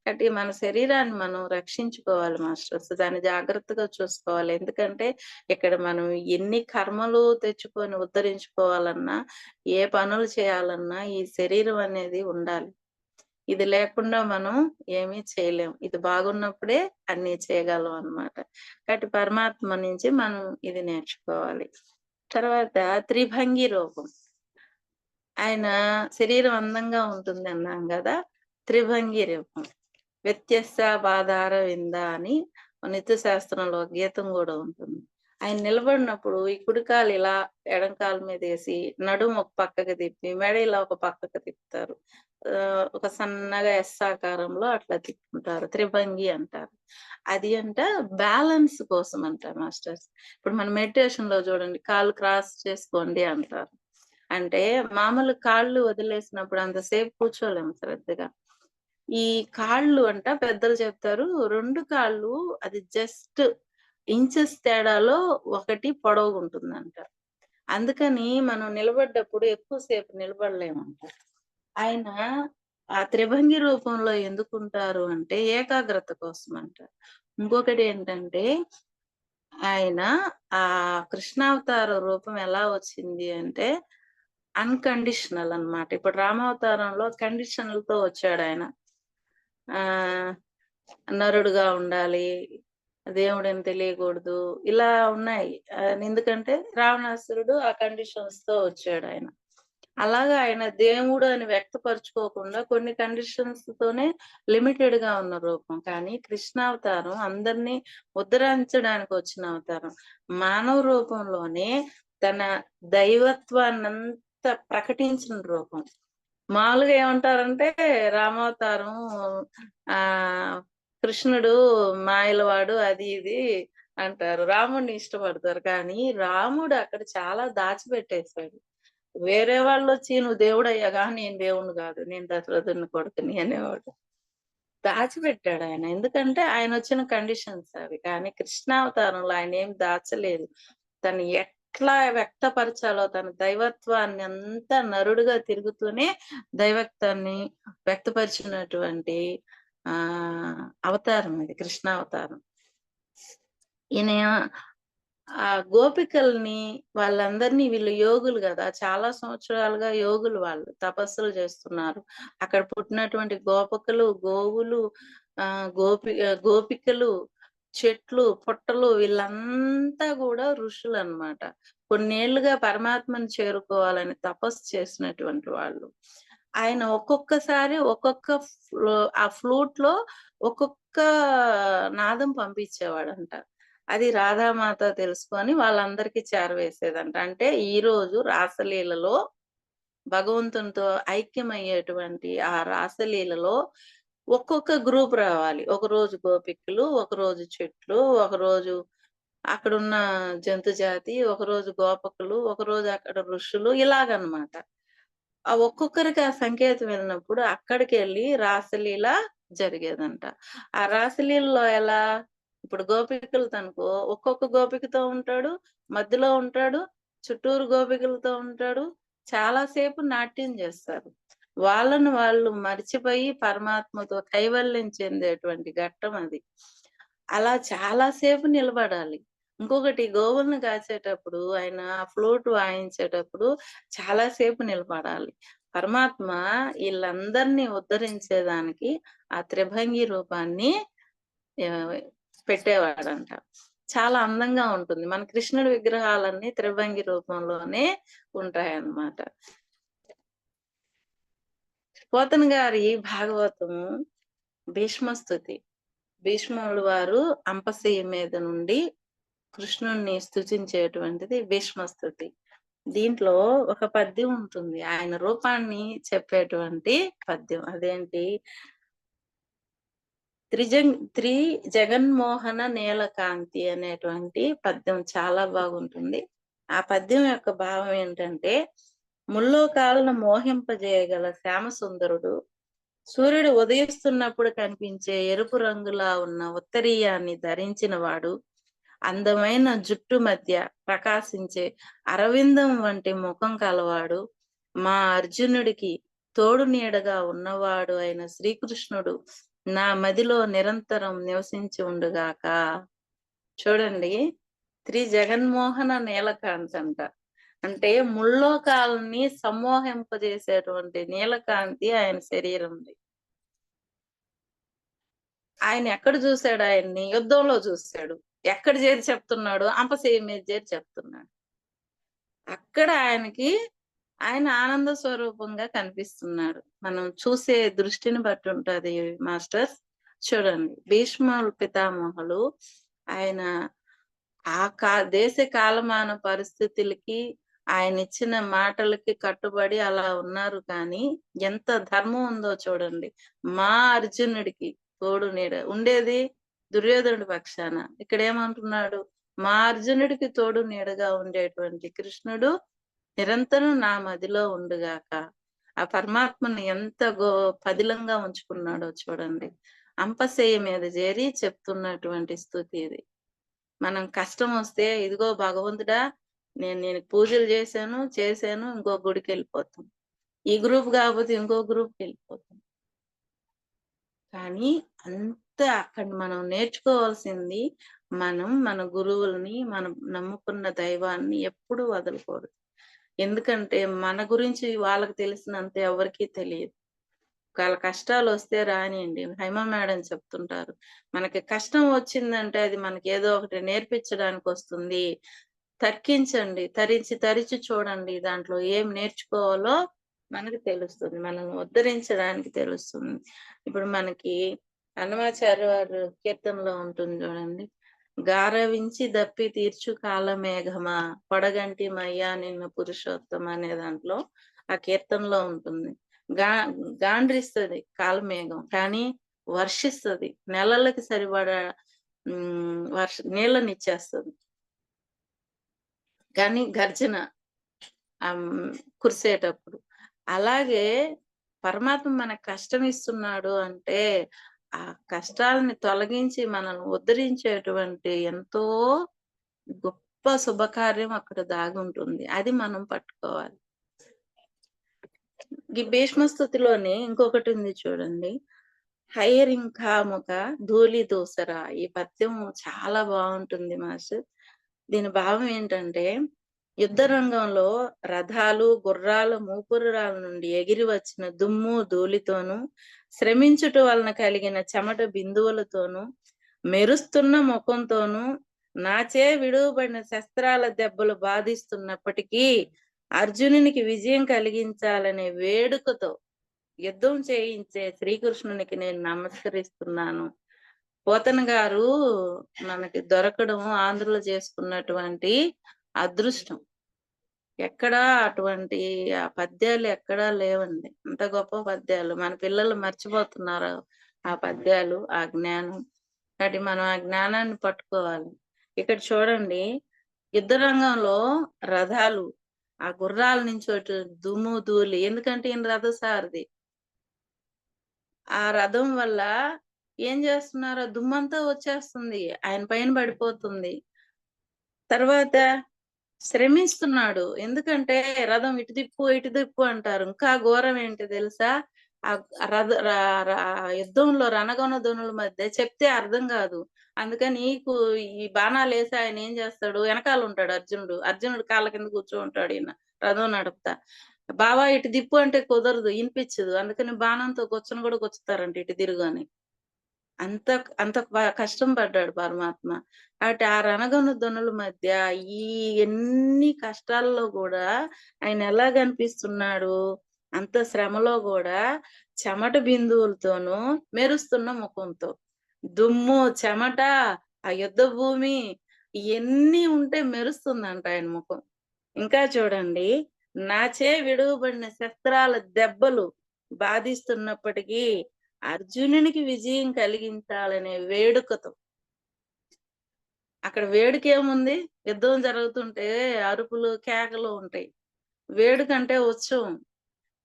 కాబట్టి మన శరీరాన్ని మనం రక్షించుకోవాలి మాస్టర్స్. దాన్ని జాగ్రత్తగా చూసుకోవాలి. ఎందుకంటే ఇక్కడ మనం ఎన్ని కర్మలు తెచ్చుకొని ఉద్ధరించుకోవాలన్నా, ఏ పనులు చేయాలన్నా ఈ శరీరం అనేది ఉండాలి. ఇది లేకుండా మనం ఏమీ చేయలేం. ఇది బాగున్నప్పుడే అన్నీ చేయగలం అన్నమాట. కాబట్టి పరమాత్మ నుంచి మనం ఇది నేర్చుకోవాలి. తర్వాత త్రిభంగి రూపం. ఆయన శరీరం అందంగా ఉంటుందన్నాం గదా! త్రిభంగి రూపం. వ్యత్యస్త పాదార వింద అని నిత్య శాస్త్రంలో గీతం గూడా ఉంటుంది. ఆయన నిలబడినప్పుడు ఈ కుడి కాలు ఇలా ఎడం కాలు మీదేసి, నడుము ఒక పక్కకి తిప్పి, మెడ ఇలా ఒక పక్కకి తిప్పుతారు. ఒక సన్నగా ఎస్ ఆకారంలో అట్లా తిప్పుకుంటారు. త్రిభంగి అంటారు. అది బ్యాలెన్స్ కోసం అంట మాస్టర్స్. ఇప్పుడు మన మెడిటేషన్‌లో చూడండి కాళ్ళు క్రాస్ చేసుకోండి అంటారు. అంటే మామూలు కాళ్ళు వదిలేసినప్పుడు అంతసేపు కూర్చోలేము శ్రద్ధగా. ఈ కాళ్ళు పెద్దలు చెప్తారు 2 కాళ్ళు అది జస్ట్ ఇంచెస్ తేడాలో ఒకటి పొడవుగుంటుందంట. అందుకని మనం నిలబడ్డప్పుడు ఎక్కువ సేపు నిలబడలేమంట. ఆయన ఆ త్రిభంగి రూపంలో ఎందుకుంటారు అంటే ఏకాగ్రత కోసమంట. ఇంకొకటేంటంటే ఆయన ఆ కృష్ణావతార రూపం ఎలా వచ్చింది అంటే అన్‌కండిషనల్ అన్నమాట. ఇప్పుడు రామావతారంలో కండిషన్‌లతో వచ్చాడాయన. ఆహ్, నరుడుగా ఉండాలి. దేవుడని తెలియకూడదు. ఇలా ఉన్నాయి. ఎందుకంటే రావణాసురుడు ఆ కండిషన్స్‌తో వచ్చాడాయన. అలాగా ఆయన దేవుడు అని వ్యక్తపరుచుకోకుండా కొన్ని కండిషన్స్‌తోనే లిమిటెడ్‌గా ఉన్న రూపం. కానీ కృష్ణావతారం అందరిని ఉద్ధరించడానికి వచ్చిన అవతారం. మానవ రూపంలోనే తన దైవత్వాన్నంతా ప్రకటించిన రూపం. మామూలుగా ఏమంటారంటే రామావతారం ఆహ్, కృష్ణుడు మాయలవాడు అది ఇది అంటారు. రాముడిని ఇష్టపడతారు. కానీ రాముడు అక్కడ చాలా దాచిపెట్టేసాడు. వేరే వాళ్ళొచ్చి "నువ్వు దేవుడయ్యాగా" "నేను దేవుడిని గాదు. నేను దశరథుని కొడుకుని" అనేవాడు. దాచిపెట్టాడాయన. ఎందుకంటే ఆయనొచ్చిన కండిషన్స్ అవి. కానీ కృష్ణావతారంలో ఆయనేం దాచలేదు. తను ఎట్లా వ్యక్తపరచాలో తన దైవత్వాన్ని అంతా నరుడుగా తిరుగుతూనే దైవత్వాన్ని వ్యక్తపరిచినటువంటి అవతారం ఇది కృష్ణావతారం. ఈయన గోపికల్ని వాళ్ళందరినీ వీళ్ళు యోగులు గదా! చాలా సంవత్సరాలుగా యోగులు వాళ్ళు. తపస్సులు చేస్తున్నారు. అక్కడ పుట్టినటువంటి గోపకులు, గోవులు, గోపికలు, చెట్లు, పుట్టలు వీళ్ళంతా గూడా ఋషులన్నమాట. కొన్నేళ్లుగా పరమాత్మని చేరుకోవాలని తపస్సు చేసినటువంటి వాళ్ళు. ఆయన ఒక్కొక్కసారి ఒక్కొక్క ఆ ఫ్లూట్‌లో ఒక్కొక్క నాదం పంపించేవాడంట. అది రాధామాత తెలుసుకొని వాళ్ళందరికీ చేరవేసేదంట. అంటే ఈరోజు రాసలీలలో భగవంతునితో ఐక్యమయ్యేటువంటి ఆ రాసలీలలో ఒక్కొక్క గ్రూప్ రావాలి. ఒకరోజు గోపికలు, ఒకరోజు చెట్లు, ఒకరోజు అక్కడున్న జంతు జాతి, ఒకరోజు గోపకులు, ఒకరోజు అక్కడ ఋషులు ఇలాగనమాట. ఆ ఒక్కొక్కరికి ఆ సంకేతం వెళ్ళినప్పుడు అక్కడికెళ్ళి రాసలీల జరిగేదంట. ఆ రాసలీలలో ఎలా ఇప్పుడు గోపికలతనుకో ఒక్కొక్క గోపికతో ఉంటాడు, మధ్యలో ఉంటాడు, చుట్టూరు గోపికలతో ఉంటాడు. చాలా సేపు నాట్యం చేస్తారు. వాళ్ళని వాళ్ళు మర్చిపోయి పరమాత్మతో కైవల్యం చెందేటువంటి ఘట్టం అది. అలా చాలా సేపు నిలబడాలి. ఇంకొకటి గోవులను కాచేటప్పుడు ఆయన ఫ్లూట్ వాయించేటప్పుడు చాలా సేపు నిలబడాలి. పరమాత్మ ఈళ్ళందరినీ ఉద్ధరించేదానికి ఆ త్రిభంగి రూపాన్ని ఆహ్, పెట్టేవాడంట. చాలా అందంగా ఉంటుంది. మన కృష్ణుడి విగ్రహాలన్నీ త్రిభంగి రూపంలోనే ఉంటాయన్నమాట. పోతన గారి భాగవతము భీష్మస్తుతి. భీష్ముల వారు అంపశయ్య మీద నుండి కృష్ణుడిని స్తుతించేటువంటిది భీష్మస్తుతి. దీంట్లో ఒక పద్యం ఉంటుంది. ఆయన రూపాన్ని చెప్పేటువంటి పద్యం. అదేంటి త్రి జగన్మోహన నీలకాంతి అనేటువంటి పద్యం చాలా బాగుంటుంది. ఆ పద్యం యొక్క భావం ఏంటంటే ముల్లోకాలను మోహింపజేయగల శ్యామసుందరుడు సూర్యుడు ఉదయిస్తున్నప్పుడు కనిపించే ఎరుపు రంగులా ఉన్న ఉత్తరీయాన్ని ధరించిన వాడు అందమైన జుట్టు మధ్య ప్రకాశించే అరవిందం వంటి ముఖం కలవాడు మా అర్జునుడికి తోడు నీడగా ఉన్నవాడు అయిన శ్రీకృష్ణుడు నా మదిలో నిరంతరం నివసించి ఉండుగాక. చూడండి జగన్మోహన నీలకాంతి అంట. అంటే ముల్లోకాలని సమ్మోహింపజేసేటువంటి నీలకాంతి ఆయన శరీరంది. ఆయన ఎక్కడ చూసాడు ఆయన్ని? యుద్ధంలో చూసాడు. ఎక్కడ చేరి చెప్తున్నాడు? అంపశయ్య మీద చేరి చెప్తున్నాడు. అక్కడ ఆయన ఆనంద స్వరూపంగా కనిపిస్తున్నాడు. మనం చూసే దృష్టిని బట్టి ఉంటది మాస్టర్స్. చూడండి, భీష్ములు పితామహులు ఆయన దేశ కాలమాన పరిస్థితులకి ఆయనిచ్చిన మాటలకి కట్టుబడి అలా ఉన్నారు కానీ, ఎంత ధర్మం ఉందో చూడండి. మా అర్జునుడికి తోడు నీడ ఉండేది దుర్యోధనుడి పక్షాన. ఇక్కడేమంటున్నాడు? మా అర్జునుడికి తోడు నీడగా ఉండేటువంటి కృష్ణుడు నిరంతరం నా మదిలో ఉండుగాక. ఆ పరమాత్మను ఎంత పదిలంగా ఉంచుకున్నాడో చూడండి. అంపశయ్య మీద చేరి చెప్తున్నటువంటి స్థుతి ఇది. మనం కష్టం వస్తే ఇదిగో భగవంతుడా, నేను నేను పూజలు చేశాను, ఇంకో గుడికి వెళ్ళిపోతాం. ఈ గ్రూప్ కాకపోతే ఇంకో గ్రూప్కి వెళ్ళిపోతాం. కానీ అక్కడ మనం నేర్చుకోవాల్సింది, మనం మన గురువుల్ని, మనం నమ్ముకున్న దైవాన్ని ఎప్పుడూ వదలకూడదు. ఎందుకంటే మన గురించి వాళ్ళకి తెలిసినంత ఎవరికీ తెలియదు. ఒకవేళ కష్టాలు వస్తే రానియండి. హైమ మేడం చెప్తుంటారు, మనకి కష్టం వచ్చిందంటే అది మనకి ఏదో ఒకటి నేర్పించడానికి వస్తుంది. తర్కించండి, తరించి చూడండి. దాంట్లో ఏం నేర్చుకోవాలో మనకి తెలుస్తుంది. మనల్ని ఉద్ధరించడానికి తెలుస్తుంది. ఇప్పుడు మనకి అన్నమాచార్య వారు కీర్తనలో ఉంటుంది చూడండి. గారవించి దప్పి తీర్చు కాలమేఘమా పొడగంటి మయ్యా నిన్ను పురుషోత్తమ అనే దాంట్లో ఆ కీర్తనలో ఉంటుంది. గాండ్రిస్తది కాలమేఘం, కానీ వర్షిస్తది. నెలలకి సరిపడా నీళ్ళనిచ్చేస్తది. కానీ గర్జన కురిసేటప్పుడు. అలాగే పరమాత్మ మనకు కష్టం ఇస్తున్నాడు అంటే, ఆ కష్టాలని తొలగించి మనల్ని ఉద్ధరించేటువంటి ఎంతో గొప్ప శుభకార్యం అక్కడ దాగుంటుంది. అది మనం పట్టుకోవాలి. ఈ భీష్మ స్తుతిలోనే ఇంకొకటి ఉంది చూడండి. హైరింకాముక ధూళి దూసరా. ఈ పద్యం చాలా బాగుంటుంది మాస్టర్. దీని భావం ఏంటంటే, యుద్ధ రంగంలో రథాలు, గుర్రాలు, మూపురాల నుండి ఎగిరి వచ్చిన దుమ్ము, ధూళితోనూ, శ్రమించుట వలన కలిగిన చెమట బిందువులతోనూ, మెరుస్తున్న ముఖంతోనూ, నాచే విడువబడిన శస్త్రాల దెబ్బలు బాధిస్తున్నప్పటికీ అర్జునునికి విజయం కలిగించాలనే వేడుకతో యుద్ధం చేయించే శ్రీకృష్ణునికి నేను నమస్కరిస్తున్నాను. పోతన గారు మనకి దొరకడం ఆంధ్రలో చేసుకున్నటువంటి అదృష్టం. ఎక్కడా అటువంటి ఆ పద్యాలు ఎక్కడా లేవండి. అంత గొప్ప పద్యాలు. మన పిల్లలు మర్చిపోతున్నారు ఆ పద్యాలు, ఆ జ్ఞానం. కాబట్టి మనం ఆ జ్ఞానాన్ని పట్టుకోవాలి. ఇక్కడ చూడండి, యుద్ధ రంగంలో రథాలు, ఆ గుర్రాల నుంచి దుమ్ము ధూళి. ఎందుకంటే ఈయన రథసారథి. ఆ రథం వల్ల ఏం చేస్తున్నారు? దుమ్మంతా వచ్చేస్తుంది, ఆయన పైన పడిపోతుంది. తర్వాత శ్రమిస్తున్నాడు. ఎందుకంటే రథం ఇటు తిప్పు అంటారు. ఇంకా ఘోరం ఏంటి తెలుసా? ఆ యుద్ధంలో రణగొన ధ్వనుల మధ్య చెప్తే అర్థం కాదు. అందుకని ఈ బాణాలేసి ఆయన ఏం చేస్తాడు? వెనకాల ఉంటాడు అర్జునుడు కాళ్ళ కింద కూర్చోంటాడు ఈయన రథం నడుపుతా. బావా ఇటు దిప్పు అంటే కుదరదు, వినిపించదు. అందుకని బాణంతో గుచ్చను కూడా గుచ్చుతారంట ఇటు తిరుగు అని. అంత అంత కష్టం పడ్డాడు పరమాత్మ. కాబట్టి ఆ రణగొన ధ్వనుల మధ్య ఈ ఎన్ని కష్టాల్లో కూడా ఆయన ఎలా కనిపిస్తున్నాడు? అంత శ్రమలో కూడా చెమట బిందువులతోనూ, మెరుస్తున్న ముఖంతో. దుమ్ము, చెమట, ఆ యుద్ధ భూమి ఇవన్నీ ఉంటే మెరుస్తుందంట ఆయన ముఖం. ఇంకా చూడండి, నాచే విడువబడిన శస్త్రాల దెబ్బలు బాధిస్తున్నప్పటికీ అర్జునునికి విజయం కలిగించాలనే వేడుకతో. అక్కడ వేడుక ఏముంది? యుద్ధం జరుగుతుంటే అరుపులు, కేకలు ఉంటాయి. వేడుకంటే ఉత్సవం.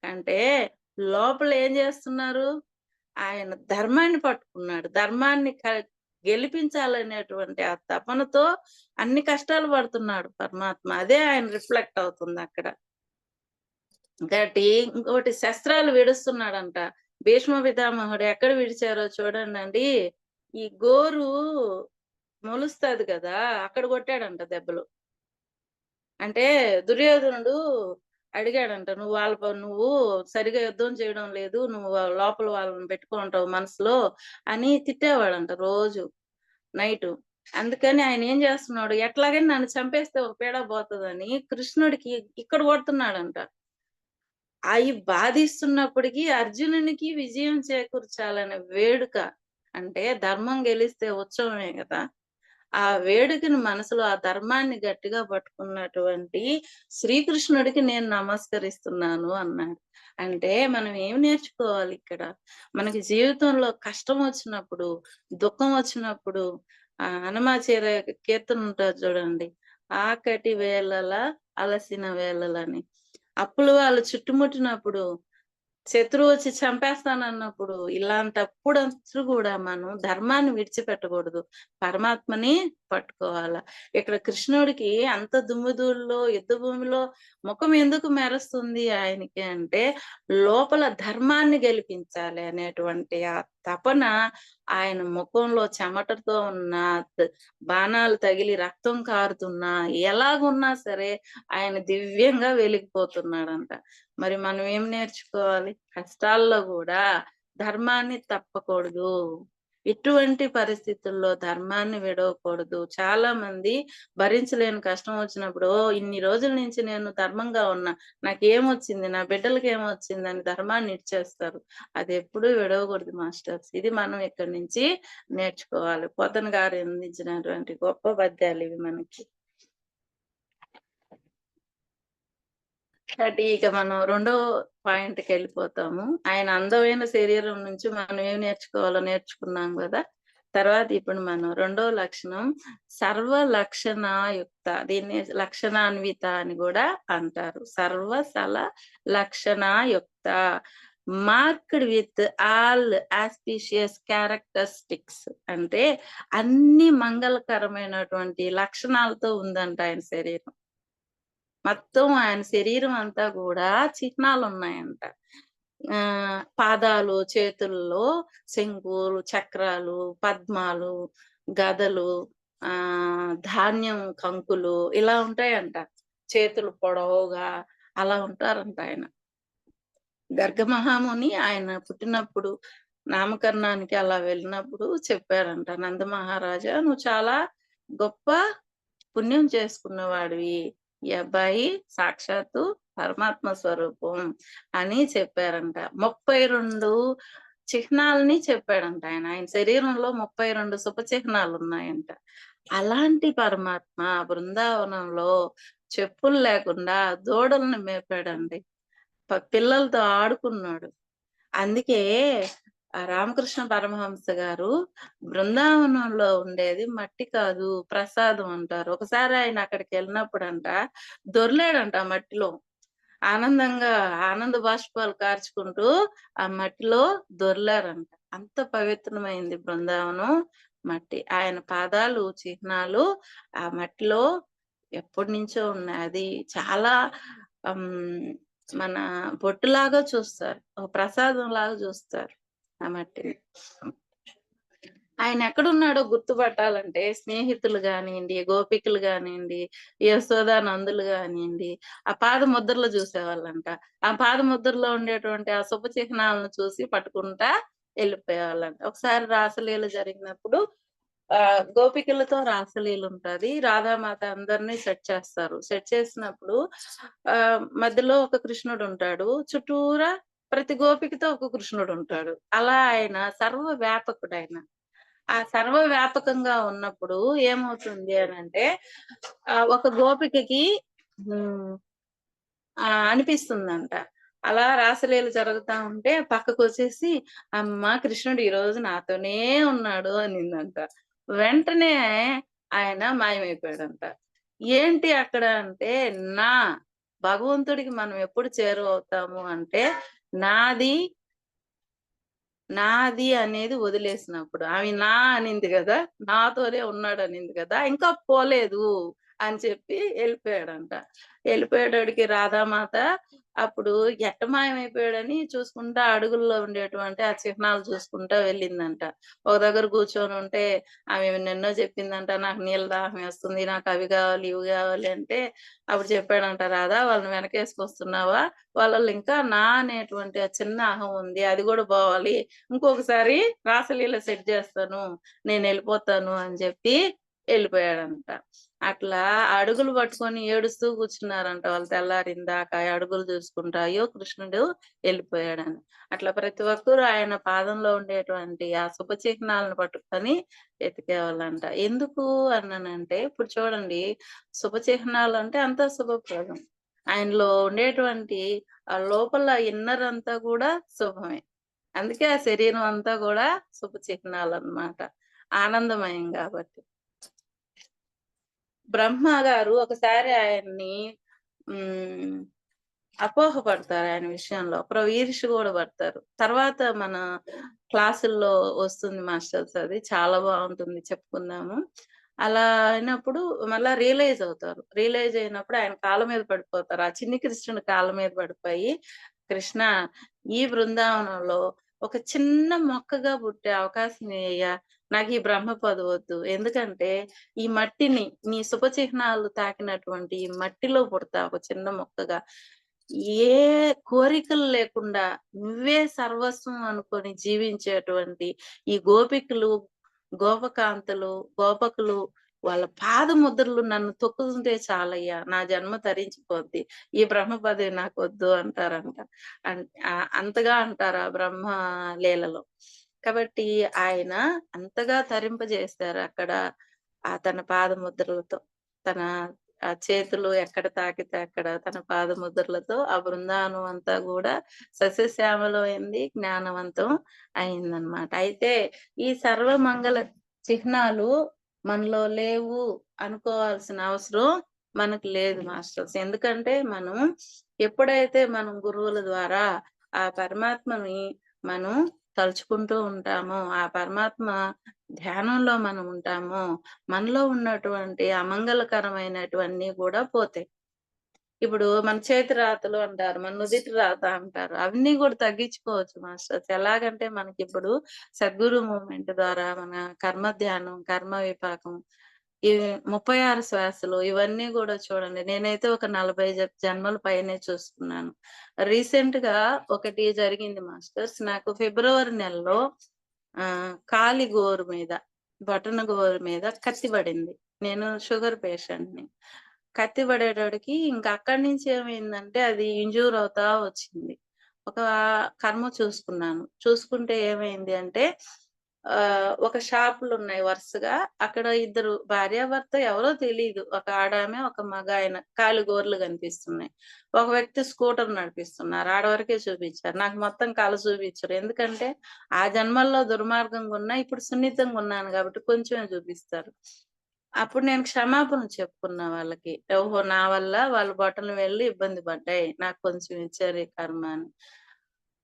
అంటే లోపల ఏం చేస్తున్నారు? ఆయన ధర్మాన్ని పట్టుకున్నాడు. ధర్మాన్ని గెలిపించాలనేటువంటి ఆ తపనతో అన్ని కష్టాలు పడుతున్నాడు పరమాత్మ. అదే ఆయన రిఫ్లెక్ట్ అవుతుంది అక్కడ. కాబట్టి ఇంకోటి శస్త్రాలు విడుస్తున్నాడంట. భీష్మ పితామహుడు ఎక్కడ విడిచారో చూడండి. ఈ గోరు మొలుస్తది కదా, అక్కడ కొట్టాడంట దెబ్బలు. అంటే దుర్యోధనుడు అడిగాడంట. నువ్వు సరిగ్గా యుద్ధం చేయడం లేదు. నువ్వు లోపల వాళ్ళని పెట్టుకుంటావు మనసులో అని తిట్టేవాడంట రోజు నైటు. అందుకని ఆయనేం జేస్తున్నాడు, ఎట్లాగైనా నన్ను చంపేస్తే ఒక పీడ పోతదని కృష్ణుడికి ఇక్కడ కొడుతున్నాడంట. అయి బాధిస్తున్నప్పటికీ అర్జునునికి విజయం చేకూర్చాలనే వేడుక. అంటే ధర్మం గెలిస్తే ఉత్సవమే గదా! ఆ వేడుకని మనసులో ఆ ధర్మాన్ని గట్టిగా పట్టుకున్నటువంటి శ్రీకృష్ణుడికి నేను నమస్కరిస్తున్నాను అన్నాడు. అంటే మనం ఏం నేర్చుకోవాలిక్కడ? మనకి జీవితంలో కష్టం వచ్చినప్పుడు, దుఃఖం వచ్చినప్పుడు హనుమాచీర కీర్తన ఉంటది చూడండి. ఆకటి వేళల అలసిన వేళలని. అప్పుల వాళ్ళు చుట్టుముట్టినప్పుడు శత్రువు వచ్చి చంపేస్తానన్నప్పుడు ఇలాంటప్పుడంతా కూడా మనం ధర్మాన్ని విడిచిపెట్టకూడదు. పరమాత్మని పట్టుకోవాల. ఇక్కడ కృష్ణుడికి అంత దుమ్ముధూళిలో యుద్ధ భూమిలో ముఖం ఎందుకు మెరుస్తుంది ఆయనకి అంటే, లోపల ధర్మాన్ని గెలిపించాలి అనేటువంటి ఆ తపన ఆయన ముఖంలో చెమటతో ఉన్న, బాణాలు తగిలి రక్తం కారుతున్నా, ఎలాగున్నా సరే ఆయన దివ్యంగా వెలిగిపోతున్నాడంట. మరి మనం ఏం నేర్చుకోవాలి? కష్టాల్లో గూడా ధర్మాన్ని తప్పకూడదు. ఎటువంటి పరిస్థితుల్లో ధర్మాన్ని విడవకూడదు. చాలా మంది భరించలేని కష్టం వచ్చినప్పుడు, ఇన్ని రోజుల నుంచి నేను ధర్మంగా ఉన్నా. నాకేమొచ్చింది? నా బిడ్డలకేమొచ్చిందని ధర్మాన్ని ఇడిచేస్తారు. అదెప్పుడూ విడవకూడదు మాస్టర్స్. ఇది మనం ఇక్కడి నుంచి నేర్చుకోవాలి. పోతన గారు అందించినటువంటి గొప్ప పద్యాలివి మనకి. ఇక మనం రెండో పాయింట్‌కెళ్ళిపోతాము. ఆయన అందమైన శరీరం నుంచి మనం ఏం నేర్చుకోవాలో నేర్చుకున్నాం గదా! తర్వాత ఇప్పుడు మనం రెండో లక్షణం సర్వలక్షణాయుక్త. దీన్ని లక్షణాన్విత అని గూడా అంటారు. లక్షణాయుక్త. Marked with all auspicious characteristics. అంటే అన్ని మంగళకరమైనటువంటి లక్షణాలతో ఉందంట ఆయన శరీరం. మొత్తం ఆయన శరీరం అంతా గూడా చిహ్నాలున్నాయంట. పాదాలు, చేతుల్లో శంకులు, చక్రాలు, పద్మాలు, గదలు, ధాన్యం కంకులు ఇలా ఉంటాయంట. చేతులు పొడవుగా అలా ఉంటారంట ఆయన. గర్గ మహాముని ఆయన పుట్టినప్పుడు నామకరణానికి అలా వెళ్ళినప్పుడు చెప్పారంట. నందమహారాజా నువ్వు చాలా గొప్ప పుణ్యం చేసుకున్నవాడివి. ఈ అబ్బాయి సాక్షాత్తు పరమాత్మ స్వరూపం అని చెప్పారంట. 32 చిహ్నాలని చెప్పాడంట ఆయన. ఆయన శరీరంలో 32 శుభ చిహ్నాలున్నాయంట. అలాంటి పరమాత్మ బృందావనంలో చెప్పులు లేకుండా దూడలను మేపాడండి. పిల్లలతో ఆడుకున్నాడు. అందుకే రామకృష్ణ పరమహంస గారు బృందావనంలో ఉండేది మట్టి కాదు ప్రసాదం అంటారు. ఒకసారి ఆయన అక్కడికెళ్ళినప్పుడంట దొర్లాడంట ఆ మట్టిలో. ఆనందంగా ఆనంద బాష్పాలు కార్చుకుంటూ ఆ మట్టిలో దొర్లారంట. అంత పవిత్రమైంది బృందావనం మట్టి. ఆయన పాదాలు చిహ్నాలు ఆ మట్టిలో ఎప్పటినుంచో ఉన్నాయి. అది చాలా హ్మ్. మన బొట్టులాగా చూస్తారు. ఒక ప్రసాదంలాగా చూస్తారు ఆ మట్టిని. ఆయన ఎక్కడున్నాడో గుర్తుపట్టాలంటే స్నేహితులు గానియండి, గోపికలు గానియండి, యశోదానందులు గానియండి, ఆ పాద ముద్రలు చూసేవాళ్ళంట. ఆ పాద ముద్రలో ఉండేటువంటి ఆ శుభ చిహ్నాలను చూసి పట్టుకుంటా ఎళ్ళిపోయేవాళ్ళంట. ఒకసారి రాసలీల జరిగినప్పుడు గోపికలతో రాసలీల ఉంటది. రాధామాత అందరిని సెట్ చేస్తారు. సెట్ చేసినప్పుడు మధ్యలో ఒక కృష్ణుడుంటాడు. చుట్టూరా ప్రతి గోపికతో ఒక కృష్ణుడుంటాడు. అలా ఆయన సర్వ వ్యాపకుడాయన. ఆ సర్వ వ్యాపకంగా ఉన్నప్పుడు ఏమవుతుంది అనంటే ఒక గోపికకి హ్మ్. అనిపిస్తుందంట. అలా రాసలీల జరుగుతా ఉంటే పక్కకొచ్చేసి, "అమ్మా! కృష్ణుడు ఈరోజు నాతోనే ఉన్నాడు" అనిందంట. వెంటనే ఆయన మాయమైపోయాడంట. ఏంటి అక్కడ అంటే, నా భగవంతుడికి మనం ఎప్పుడు చేరువవుతాము అంటే, నాది నాది అనేది వదిలేసినప్పుడు. ఆమె నా అనింది గదా! నాతోనే ఉన్నాడనింది గదా! ఇంకా పోలేదు. అని చెప్పి వెళ్ళిపోయాడంట. వెళ్ళిపోయేటోడికి రాధామాత అప్పుడు ఎట్ట మాయమైపోయాడని చూసుకుంటా అడుగుల్లో ఉండేటువంటి ఆ చిహ్నాలు చూసుకుంటా వెళ్ళిందంట. ఒక దగ్గర కూర్చొనుంటే ఆమె ఎన్నెన్నో చెప్పిందంట. నాకు నీళ్ళ దాహం వేస్తుంది. నాకు అవి కావాలి, ఇవి కావాలి అంటే అప్పుడు చెప్పాడంట, రాధా వాళ్ళని వెనకేసుకొస్తున్నావా? వాళ్ళలో ఇంకా నా అనేటువంటి ఆ చిన్న అహం ఉంది. అది కూడా పోవాలి. ఇంకొకసారి రాసలీల సెట్ చేస్తాను. నేనెళ్ళిపోతాను అని చెప్పి ఎళ్ళిపోయాడంట. అట్లా అడుగులు పట్టుకొని ఏడుస్తూ కూర్చున్నారంట వాళ్ళు తెల్లారిందాక. అడుగులు చూసుకుంటా. అయ్యో! కృష్ణుడు ఎళ్ళిపోయాడని. అట్లా ప్రతి ఒక్కరు ఆయన పాదంలో ఉండేటువంటి ఆ శుభ చిహ్నాలను పట్టుకొని ఎతికేవాళ్ళంట. ఎందుకు అన్నానంటే, ఇప్పుడు చూడండి శుభ చిహ్నాలంటే అంతా శుభప్రదం. ఆయనలో ఉండేటువంటి ఆ లోపల ఇన్నర్ అంతా కూడా శుభమే. అందుకే ఆ శరీరం అంతా గూడా శుభ చిహ్నాలన్నమాట. ఆనందమయం గాబట్టి. బ్రహ్మ గారు ఒకసారి ఆయన్ని హ్మ్. అపోహ పడతారు ఆయన విషయంలో. ఈర్ష్య గూడా పడతారు. తర్వాత మన క్లాసుల్లో వస్తుంది మాస్టర్స్ అది. చాలా బావుంటుంది చెప్పుకుందాము. అలా అయినప్పుడు మళ్ళా రియలైజ్ అవుతారు. రియలైజ్ అయినప్పుడు ఆయన కాళ్ళ మీద పడిపోతారు. ఆ చిన్ని కృష్ణుడి కాళ్ళ మీద పడిపోయి, కృష్ణ ఈ బృందావనంలో ఒక చిన్న మొక్కగా పుట్టే అవకాశం ఇయ్యయ్యా. నాకు ఈ బ్రహ్మ పదవొద్దు. ఎందుకంటే ఈ మట్టిని నీ శుభ చిహ్నాలు తాకినటువంటి ఈ మట్టిలో పుడతా ఒక చిన్న మొక్కగా. ఏ కోరికలు లేకుండా నువ్వే సర్వస్వం అనుకొని జీవించేటువంటి ఈ గోపికలు, గోపకాంతలు, గోపకులు వాళ్ళ పాదముద్రలు నన్ను తొక్కుతుంటే చాలయ్యా! నా జన్మ తరించిపోద్ది. ఈ బ్రహ్మ పదవి నాకొద్దు అంటారంట. అన్ అంతగా అంటారు ఆ బ్రహ్మ లీలలో. కాబట్టి ఆయన అంతగా తరింపజేశారు అక్కడ తన పాదముద్రలతో. తన చేతులు ఎక్కడ తాకితే అక్కడ తన పాదముద్రలతో ఆ బృందావనం అంతా గూడా సస్యశ్యామలమైంది, జ్ఞానవంతం అయిందనమాట. అయితే ఈ సర్వమంగళ చిహ్నాలు మనలో లేవు అనుకోవాల్సిన అవసరం మనకు లేదు మాస్టర్స్. ఎందుకంటే మనం ఎప్పుడైతే మనం గురువుల ద్వారా ఆ పరమాత్మని మనం తలుచుకుంటూ ఉంటామో, ఆ పరమాత్మ ధ్యానంలో మనం ఉంటామో, మనలో ఉన్నటువంటి అమంగళకరమైనటువన్నీ గూడా పోతాయి. ఇప్పుడు మన చేతి రాతలు అంటారు. మన నుదిటి రాత అంటారు. అవన్నీ గూడా తగ్గించుకోవచ్చు మాస్టర్స్. ఎలాగంటే మనకిప్పుడు సద్గురు మూవ్‌మెంట్ ద్వారా మన కర్మ ధ్యానం, కర్మ విపాకం ఈ 36 శ్వాసలు ఇవన్నీ గూడా చూడండి. నేనైతే ఒక 40 జన్మల పైనే చూసుకున్నాను. రీసెంట్‌గా ఒకటి జరిగింది మాస్టర్స్. నాకు ఫిబ్రవరి నెలలో కాలి గోరు మీద, బొటన గోరు మీద కత్తి పడింది. నేను షుగర్ పేషెంట్‌ని. కత్తి పడేటోడికి ఇంక అక్కడి నుంచి ఏమైందంటే అది ఇంజ్యూర్ అవుతా వచ్చింది. ఒక కర్మ చూసుకున్నాను. చూసుకుంటే ఏమైంది అంటే ఒక షాపులున్నాయి వరుసగా. అక్కడ ఇద్దరు భార్యాభర్త ఎవరో తెలీదు. ఒక ఆడామె, ఒక మగాయన కాలి గోర్లు కనిపిస్తున్నాయి. ఒక వ్యక్తి స్కూటర్ నడిపిస్తున్నారు. ఆడ వరకే చూపించారు. నాకు మొత్తం కళ చూపించరు. ఎందుకంటే ఆ జన్మల్లో దుర్మార్గంగా ఉన్నా, ఇప్పుడు సున్నితంగా ఉన్నాను కాబట్టి కొంచెమే చూపిస్తారు. అప్పుడు నేను క్షమాపణ చెప్పుకున్నా వాళ్ళకి. ఓహో! నా వల్ల వాళ్ళ బొటనవేళ్ళు వెళ్లి ఇబ్బంది పడ్డాయి. నాకు కొంచెం ఇచ్చారు ఈ కర్మ అని.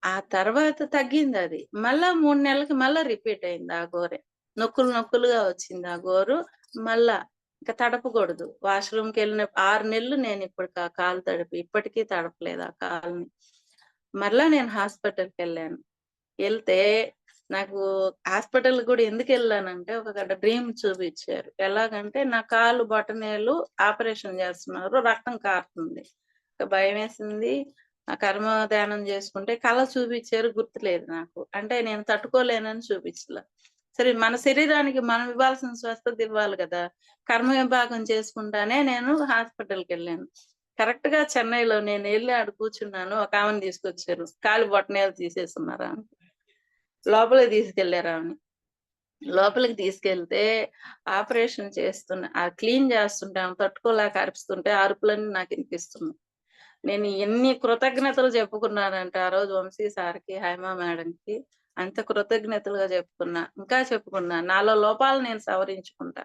ఆ తర్వాత తగ్గిందది. మళ్ళా 3 నెలలకి మళ్ళా రిపీట్ అయింది ఆ గోరే. నొక్కులు నొక్కులుగా వచ్చింది ఆ గోరు. మళ్ళా ఇంక తడపకూడదు. వాష్‌రూమ్‌కెళ్ళిన 6 నెలలు నేనిప్పటికి ఆ కాలు తడిపి ఇప్పటికీ తడపలేదు ఆ కాలుని. మరలా నేను హాస్పిటల్‌కెళ్ళాను. ఎళ్తే నాకు హాస్పిటల్‌కి గూడా ఎందుకెళ్ళానంటే ఒక డ్రీమ్ చూపిచ్చారు. ఎలాగంటే నా కాలు బొటనవేలు ఆపరేషన్ జేస్తున్నారు. రక్తం కారుతుంది. ఇక భయమేసింది. కర్మ ధ్యానం జేసుకుంటే కల చూపిచ్చారు గుర్తులేదు నాకు. అంటే నేను తట్టుకోలేనని చూపిచ్చలా. సరే మన శరీరానికి మనం ఇవ్వాల్సిన స్వస్థత ఇవ్వాలి గదా! కర్మ విభాగం చేసుకుంటానే నేను హాస్పిటల్‌కెళ్ళాను. కరెక్ట్‌గా చెన్నైలో నేనెళ్ళి ఆడ కూర్చున్నాను. ఒకామెను తీసుకొచ్చారు. కాలు బొటనవేలు తీసేసున్నారామె. లోపలికి తీసుకెళ్లారామెని. లోపలికి తీసుకెళ్తే ఆపరేషన్ క్లీన్ చేస్తుంటే ఆమె తట్టుకోలేక అరుస్తుంటే ఆ అరుపులన్నీ నాకినిపిస్తున్నాయి. నేను ఎన్ని కృతజ్ఞతలు చెప్పుకున్నానంటే ఆ రోజు వంశీ సార్‌కి, హైమా మేడంకి అంత కృతజ్ఞతలుగా చెప్పుకున్నా. ఇంకా చెప్పుకున్నా. నాలో లోపాలు నేను సవరించుకుంటా.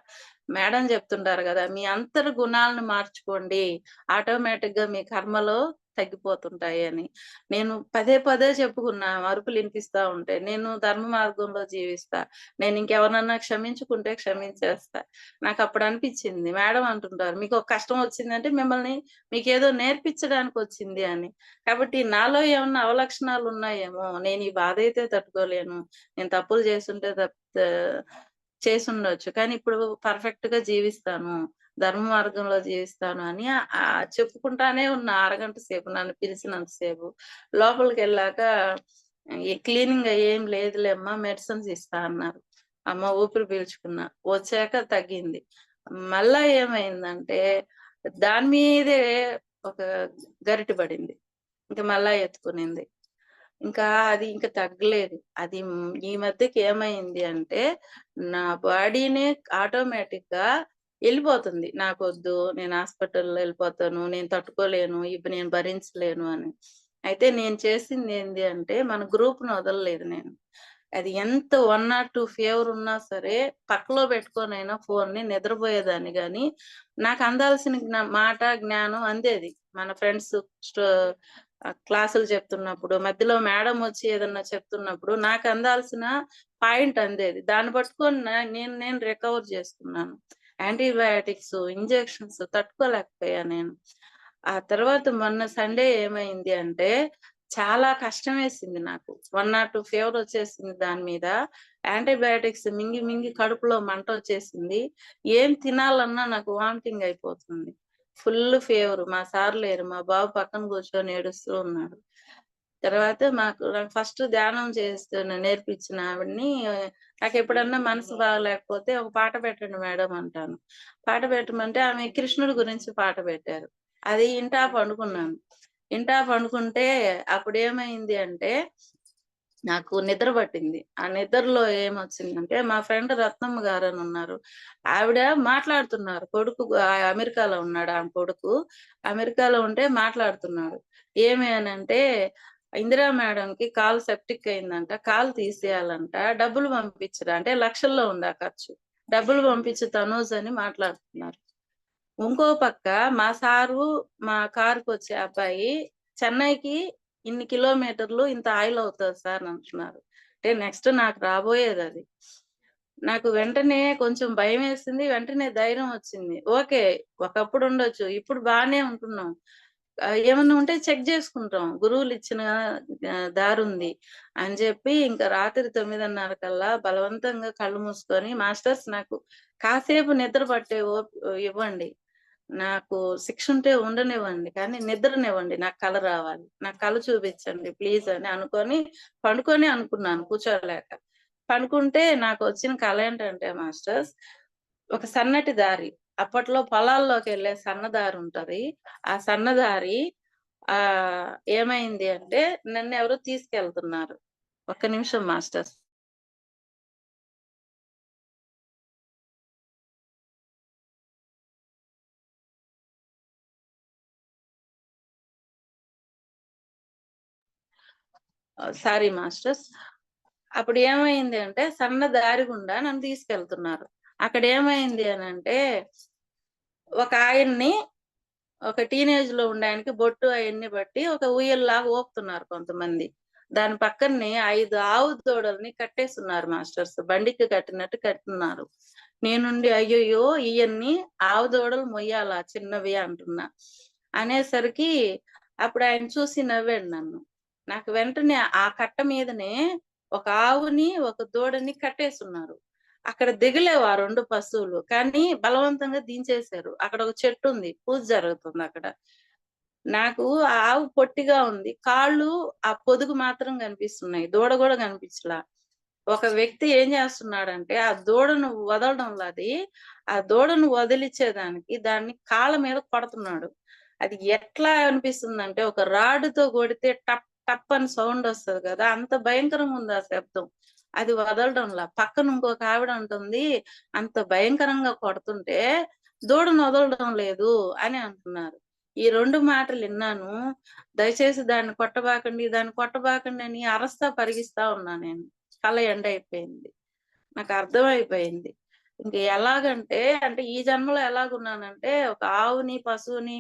మేడం చెప్తుంటారు గదా! మీ అంతర్గుణాలను మార్చుకోండి. ఆటోమేటిక్‌గా మీ కర్మలో తగ్గిపోతుంటాయి అని. నేను పదే పదే చెప్పుకున్నా అరుపులు వినిపిస్తా ఉంటే. నేను ధర్మ మార్గంలో జీవిస్తా. నేను ఇంకెవరినన్నా క్షమించుకుంటే క్షమించేస్తా. నాకప్పుడు అనిపిచ్చింది. మేడం అంటుంటారు, "మీకొక కష్టం వచ్చిందంటే మీకేదో నేర్పించడానికొచ్చింది" అని. కాబట్టి నాలో ఏమన్నా అవలక్షణాలున్నాయేమో! నేను ఈ బాధైతే తట్టుకోలేను. నేను తప్పులు చేసుంటే చేసుండొచ్చు. కానీ ఇప్పుడు పర్ఫెక్ట్‌గా జీవిస్తాను. ధర్మ మార్గంలో జీవిస్తాను అని చెప్పుకుంటానే ఉన్నా అరగంట సేపు నన్ను పిలిచినంత సేపు. లోపలికెళ్ళాక ఈ క్లీనింగ్ ఏం లేదులేమ్మా మెడిసిన్స్ ఇస్తా అన్నారు. అమ్మ ఊపిరి పీల్చుకున్నా. వచ్చాక తగ్గింది. మళ్ళా ఏమైందంటే దాని మీదే ఒక గరిటె పడింది. ఇంక మళ్ళా ఎత్తుకునింది. ఇంకా అది ఇంక తగ్గలేదు. అది ఈ మధ్యకి ఏమైంది అంటే, నా బాడీనే ఆటోమేటిక్‌గా ఎళ్ళిపోతుంది. నాకొద్దు, నేను హాస్పిటల్‌లో ఎళ్ళిపోతాను, నేను తట్టుకోలేను, ఇప్పుడు నేను భరించలేను అని. అయితే నేను చేసిందేంది అంటే, మన గ్రూప్‌ని వదలలేదు నేను. అది ఎంత 102 ఫీవర్ ఉన్నా సరే, పక్కలో పెట్టుకొనైనా ఫోన్‌ని నిద్రపోయేదాన్ని గానీ, నాకు అందాల్సిన మాట, జ్ఞానం అందేది. మన ఫ్రెండ్స్ స్టో క్లాసులు చెప్తున్నప్పుడు, మధ్యలో మేడం వచ్చి ఏదన్నా చెప్తున్నప్పుడు నాకు అందాల్సిన పాయింట్ అందేది. దాన్ని పట్టుకొని నేను రికవర్ చేసుకున్నాను. యాంటీబయాటిక్స్, ఇంజెక్షన్స్ తట్టుకోలేకపోయా నేను. ఆ తర్వాత మొన్న సండే ఏమైంది అంటే, చాలా కష్టమేసింది నాకు. 102 ఫీవర్ వచ్చేసింది దాని మీద. యాంటీబయాటిక్స్ మింగి మింగి కడుపులో మంటొచ్చేసింది. ఏం తినాలన్నా నాకు వామిటింగ్ అయిపోతుంది. Full fever. మా సార్ లేరు. మా బాబు పక్కన కూర్చొని ఏడుస్తూ ఉన్నాడు. తర్వాత నాకు ఫస్ట్ ధ్యానం నేర్పించిన ఆవిడని నాకెప్పుడన్నా మనసు బాగలేకపోతే ఒక పాట పెట్టండి మేడం అంటాను. పాట పెట్టమంటే ఆమె కృష్ణుడి గురించి పాట పెట్టారు. అది ఇంటా పండుకున్నాను. ఇంటా పండుకుంటే అప్పుడేమైంది అంటే నాకు నిద్ర పట్టింది. ఆ నిద్రలో ఏమొచ్చిందంటే, మా ఫ్రెండ్ రత్నమ్మ గారని ఉన్నారు. ఆవిడ మాట్లాడుతున్నారు. అమెరికాలో ఉన్నాడు ఆమె కొడుకు. అమెరికాలో ఉంటే మాట్లాడుతున్నాడు. ఏమి అనంటే, ఇందిరా మేడంకి కాలు సెప్టిక్ అయిందంట. కాలు తీసేయాలంట. డబ్బులు పంపించరా అంటే లక్షల్లో ఉంది ఆ ఖర్చు. డబ్బులు పంపించు తనూజ్ అని మాట్లాడుతున్నారు. ఇంకో పక్క మా సారు, మా కారుకొచ్చే అబ్బాయి చెన్నైకి ఇన్ని కిలోమీటర్లు ఇంత ఆయిల్ అవుతది సార్ అంటున్నారు. అంటే నెక్స్ట్ నాకు రాబోయేదది. నాకు వెంటనే కొంచెం భయమేసింది. వెంటనే ధైర్యం వచ్చింది. ఓకే. ఒకప్పుడు ఉండొచ్చు. ఇప్పుడు బానే ఉంటున్నాం. ఏమన్నా ఉంటే చెక్ జేసుకుంటాం. గురువులిచ్చిన దారుంది అని జెప్పి ఇంక రాత్రి 9:30 కల్లా బలవంతంగా కళ్ళు మూసుకొని మాస్టర్స్ నాకు కాసేపు నిద్ర పట్టే ఇవ్వండి. నాకు శిక్షుంటే ఉండనివ్వండి. కానీ నిద్రనివ్వండి. నాకు కల రావాలి. నాకు కల చూపించండి ప్లీజ్ అని అనుకున్నాను కూర్చోలేక. పనుకుంటే నాకొచ్చిన కల ఏంటంటే మాస్టర్స్ ఒక సన్నటి దారి. అప్పట్లో పొలాల్లోకెళ్ళే సన్నదారుంటది. ఆ సన్నదారి ఏమైంది అంటే నన్నెవరో తీసుకెళ్తున్నారు. ఒక్క నిమిషం మాస్టర్స్. Sorry masters. అప్పుడు ఏమైంది అంటే సన్న దారి గుండా నన్ను తీసుకెళ్తున్నారు. అక్కడేమైంది అనంటే ఒక ఆయన్ని ఒక టీనేజ్‌లో ఉండాయనకి బొట్టు అయన్నీ బట్టి ఒక ఊయల్లాగా ఊపుతున్నారు కొంతమంది. దాని పక్కనే 5 ఆవు దూడల్ని కట్టేసున్నారు మాస్టర్స్. బండికి కట్టినట్టు కట్టున్నారు. నేనుండి అయ్యయ్యో! ఇయన్ని ఆవు దూడలు మొయ్యాలా చిన్నవి అంటున్నా. అనేసరికి అప్పుడు ఆయన చూసి నవ్వాడు నన్ను. నాకు వెంటనే ఆ కట్ట మీదనే ఒక ఆవుని, ఒక దూడని కట్టేసున్నారు. అక్కడ దిగలేవు ఆ 2 పశువులు. కానీ బలవంతంగా దించేశారు. అక్కడ ఒక చెట్టుంది. పూజ జరుగుతుందక్కడ. నాకు ఆ ఆవు పొట్టిగా ఉంది. కాళ్ళు ఆ పొదుగు మాత్రం కనిపిస్తున్నాయి. దూడ గూడా కనిపించలా. ఒక వ్యక్తి ఏం చేస్తున్నాడంటే, ఆ దూడను వదలడంలో ఆ దూడను వదిలిచ్చేదానికి దాన్ని కాళ్ళ మీద కొడుతున్నాడు. అది ఎట్లా అనిపిస్తుందంటే, ఒక రాడుతో కొడితే టప్ టప్ అని సౌండ్ వస్తది కదా! అంత భయంకరంగా ఉంది ఆ శబ్దం. అది వదలడంలా. పక్కన ఇంకొక ఆవిడ అంటుంది, "అంత భయంకరంగా కొడుతుంటే దూడను వదలడం లేదు" అని అంటున్నారు. ఈ 2 మాటలు ఇన్నాను. దయచేసి దాన్ని కొట్టబాకండి అని అరస్తా పరిగిస్తా ఉన్నా నేను. కళ్ళ ఎండయిపోయింది. నాకర్థమైపోయింది. ఇంక ఎలాగంటే, అంటే ఈ జన్మలో ఎలాగున్నానంటే, ఒక ఆవుని, పశువుని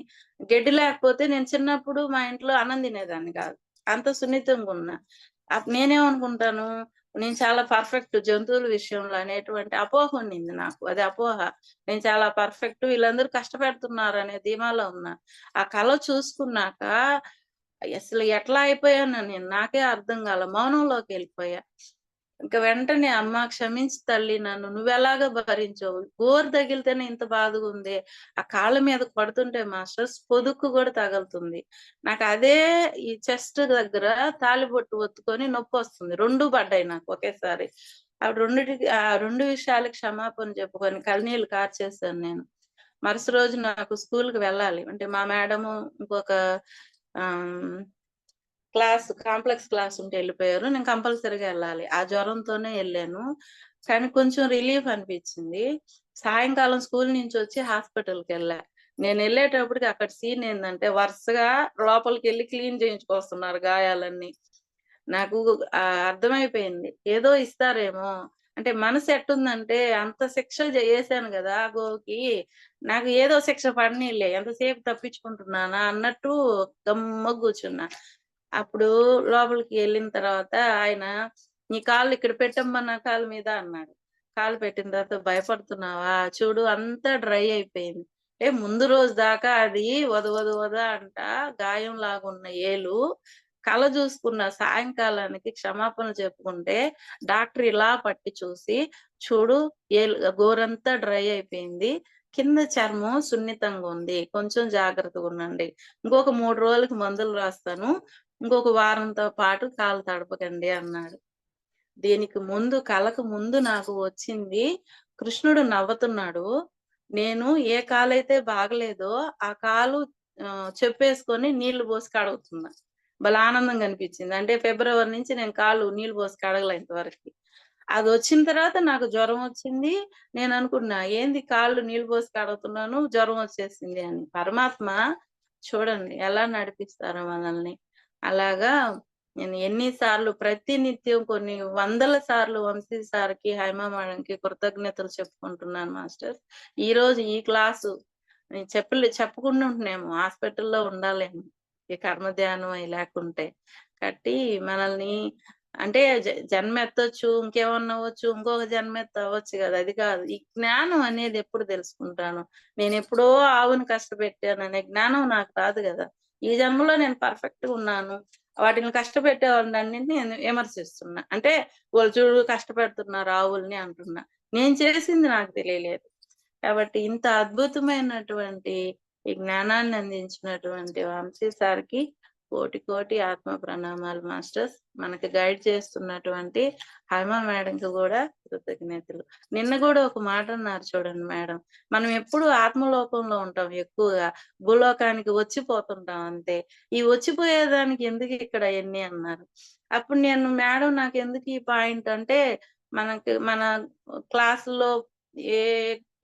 గడ్డి లేకపోతే నేను చిన్నప్పుడు మా ఇంట్లో అన్నం తినేదాన్ని కాదు. అంత సున్నితంగున్నా. నేనేమనుకుంటాను, నేను చాలా పర్ఫెక్ట్ జంతువుల విషయంలో అనేటువంటి అపోహ ఉండింది నాకు. అది అపోహ. నేను చాలా పర్ఫెక్ట్, వీళ్ళందరూ కష్టపెడుతున్నారనే ధీమాలో ఉన్నా. ఆ కల చూసుకున్నాక అసలు ఎట్లా అయిపోయానో నేను, నాకే అర్థం కాల. మౌనంలోకెళ్ళిపోయా. ఇంక వెంటనే "అమ్మా క్షమించు తల్లి నన్ను. నువ్వెలాగా భరించావు? గోరు తగిలితేనే ఇంత బాధగుందే. ఆ కాళ్ళ మీదకి పడుతుంటే మాస్టర్స్ పొదుక్కు గూడా తగులుతుంది. నాకదే ఈ చెస్ట్ దగ్గర తాళిబొట్టు ఒత్తుకొని నొప్పొస్తుంది. 2 పడ్డాయి నాకు ఒకేసారి. అప్పుడు రెండిటికి 2 విషయాలకి క్షమాపణ చెప్పుకొని కన్నీళ్లు కార్చేశాను నేను. మరుసటి రోజు నాకు స్కూలుకి వెళ్ళాలి. అంటే మా మేడము ఇంకొక ఆహ్, కాంప్లెక్స్ క్లాస్ ఉంటే ఎళ్ళిపోయారు. నేను కంపల్సరీగా ఎళ్ళాలి. ఆ జ్వరంతోనే ఎళ్ళాను. కానీ కొంచెం రిలీఫ్ అనిపిచ్చింది. సాయంకాలం స్కూలు నుంచొచ్చి హాస్పిటల్‌కెళ్ళా. నేనెళ్ళేటప్పటికి అక్కడ సీన్ ఏందంటే వరుసగా లోపలికెళ్ళి క్లీన్ చేయించుకొస్తున్నారు గాయాలన్నీ. నాకు అర్థమైపోయింది. ఏదో ఇస్తారేమో! అంటే మనసు ఎట్టుందంటే అంత శిక్షలు చేసాను గదా! గోవుకి. నాకు ఏదో శిక్ష పడనీయలే. ఎంతసేపు తప్పించుకుంటున్నానా అన్నట్టు గమ్మున కూర్చున్నా. అప్పుడు లోపలికి ఎళ్ళిన తర్వాత ఆయన, "నీ కాళ్ళు ఇక్కడ పెట్టమ్మా నా కాలు మీద" అన్నాడు. కాలు పెట్టిన తర్వాత, "భయపడుతున్నావా? చూడు అంతా డ్రై అయిపోయింది." ముందు రోజు దాకా అది వద వద వద అంట గాయంలాగున్న ఏలు కళ్ళ జూసుకున్న సాయంకాలానికి క్షమాపణలు చెప్పుకుంటే, డాక్టర్ ఇలా పట్టి చూసి, "చూడు గోరంతా డ్రై అయిపోయింది. కింద చర్మం సున్నితంగుంది. కొంచెం జాగ్రత్తగుండండి. ఇంకొక 3 రోజులకి మందులు రాస్తాను. ఇంకొక వారంతో పాటు కాలు తడపకండి" అన్నాడు. దీనికి ముందు కళకు ముందు నాకు వచ్చింది, కృష్ణుడు నవ్వుతున్నాడు. నేను ఏ కాలైతే బాగలేదో, ఆ కాలు చెప్పేసుకొని నీళ్లు పోసి కడుగుతున్నా. భలే ఆనందంగా అనిపించింది. అంటే ఫిబ్రవరి నుంచి నేను కాళ్ళు నీళ్లు పోసి కడగలే ఇంతవరకి. అదొచ్చిన తర్వాత నాకు జ్వరం వచ్చింది. నేననుకున్నా ఏంది కాళ్ళు నీళ్లు పోసి కడుగుతున్నాను, జ్వరం వచ్చేసింది అని. పరమాత్మ చూడండి ఎలా నడిపిస్తారో మనల్ని. అలాగా నేను ఎన్ని సార్లు ప్రతినిత్యం కొన్ని వందల సార్లు వంశీ సార్‌కి, హైమా మేడంకి కృతజ్ఞతలు చెప్పుకుంటున్నాను మాస్టర్. ఈరోజు ఈ క్లాసు నేను చెప్పకుండా ఉంటనేమో హాస్పిటల్‌లో ఉండాలేమో. ఈ కర్మ ధ్యానం అయి లేకుంటే. కాబట్టి మనల్ని అంటే జన్మ ఎత్తొచ్చు, ఇంకేమన్నా అవ్వచ్చు, ఇంకొక జన్మ ఎత్తి అవ్వచ్చు గదా! అది కాదు. ఈ జ్ఞానం అనేది ఎప్పుడు తెలుసుకుంటాను? నేనెప్పుడో ఆవుని కష్టపెట్టాననే జ్ఞానం నాకు రాదు గదా! ఈ జన్మలో నేను పర్ఫెక్ట్‌గా ఉన్నాను. వాటిని కష్టపెట్టే వాళ్ళనన్నిటిని నేను విమర్శిస్తున్నా. అంటే వాళ్ళు చూడు కష్టపెడుతున్నారు ఆవుల్ని అంటున్నా. నేను చేసింది నాకు తెలియలేదు. కాబట్టి ఇంత అద్భుతమైనటువంటి ఈ జ్ఞానాన్ని అందించినటువంటి వంశీ సార్‌కి కోటి కోటి ఆత్మ ప్రణామాలు మాస్టర్స్. మనకి గైడ్ చేస్తున్నటువంటి హైమా మేడంకి గూడా కృతజ్ఞతలు. నిన్న గూడా ఒక మాట అన్నారు చూడండి మేడం. మనం ఎప్పుడు ఆత్మలోకంలో ఉంటాం ఎక్కువగా. భూలోకానికి వచ్చిపోతుంటాం అంతే. ఈ వచ్చిపోయేదానికి ఎందుకు ఇక్కడ అయన్నీ అన్నారు. అప్పుడు నేను మేడం నాకెందుకు ఈ పాయింట్ అంటే, మన క్లాసుల్లో ఏ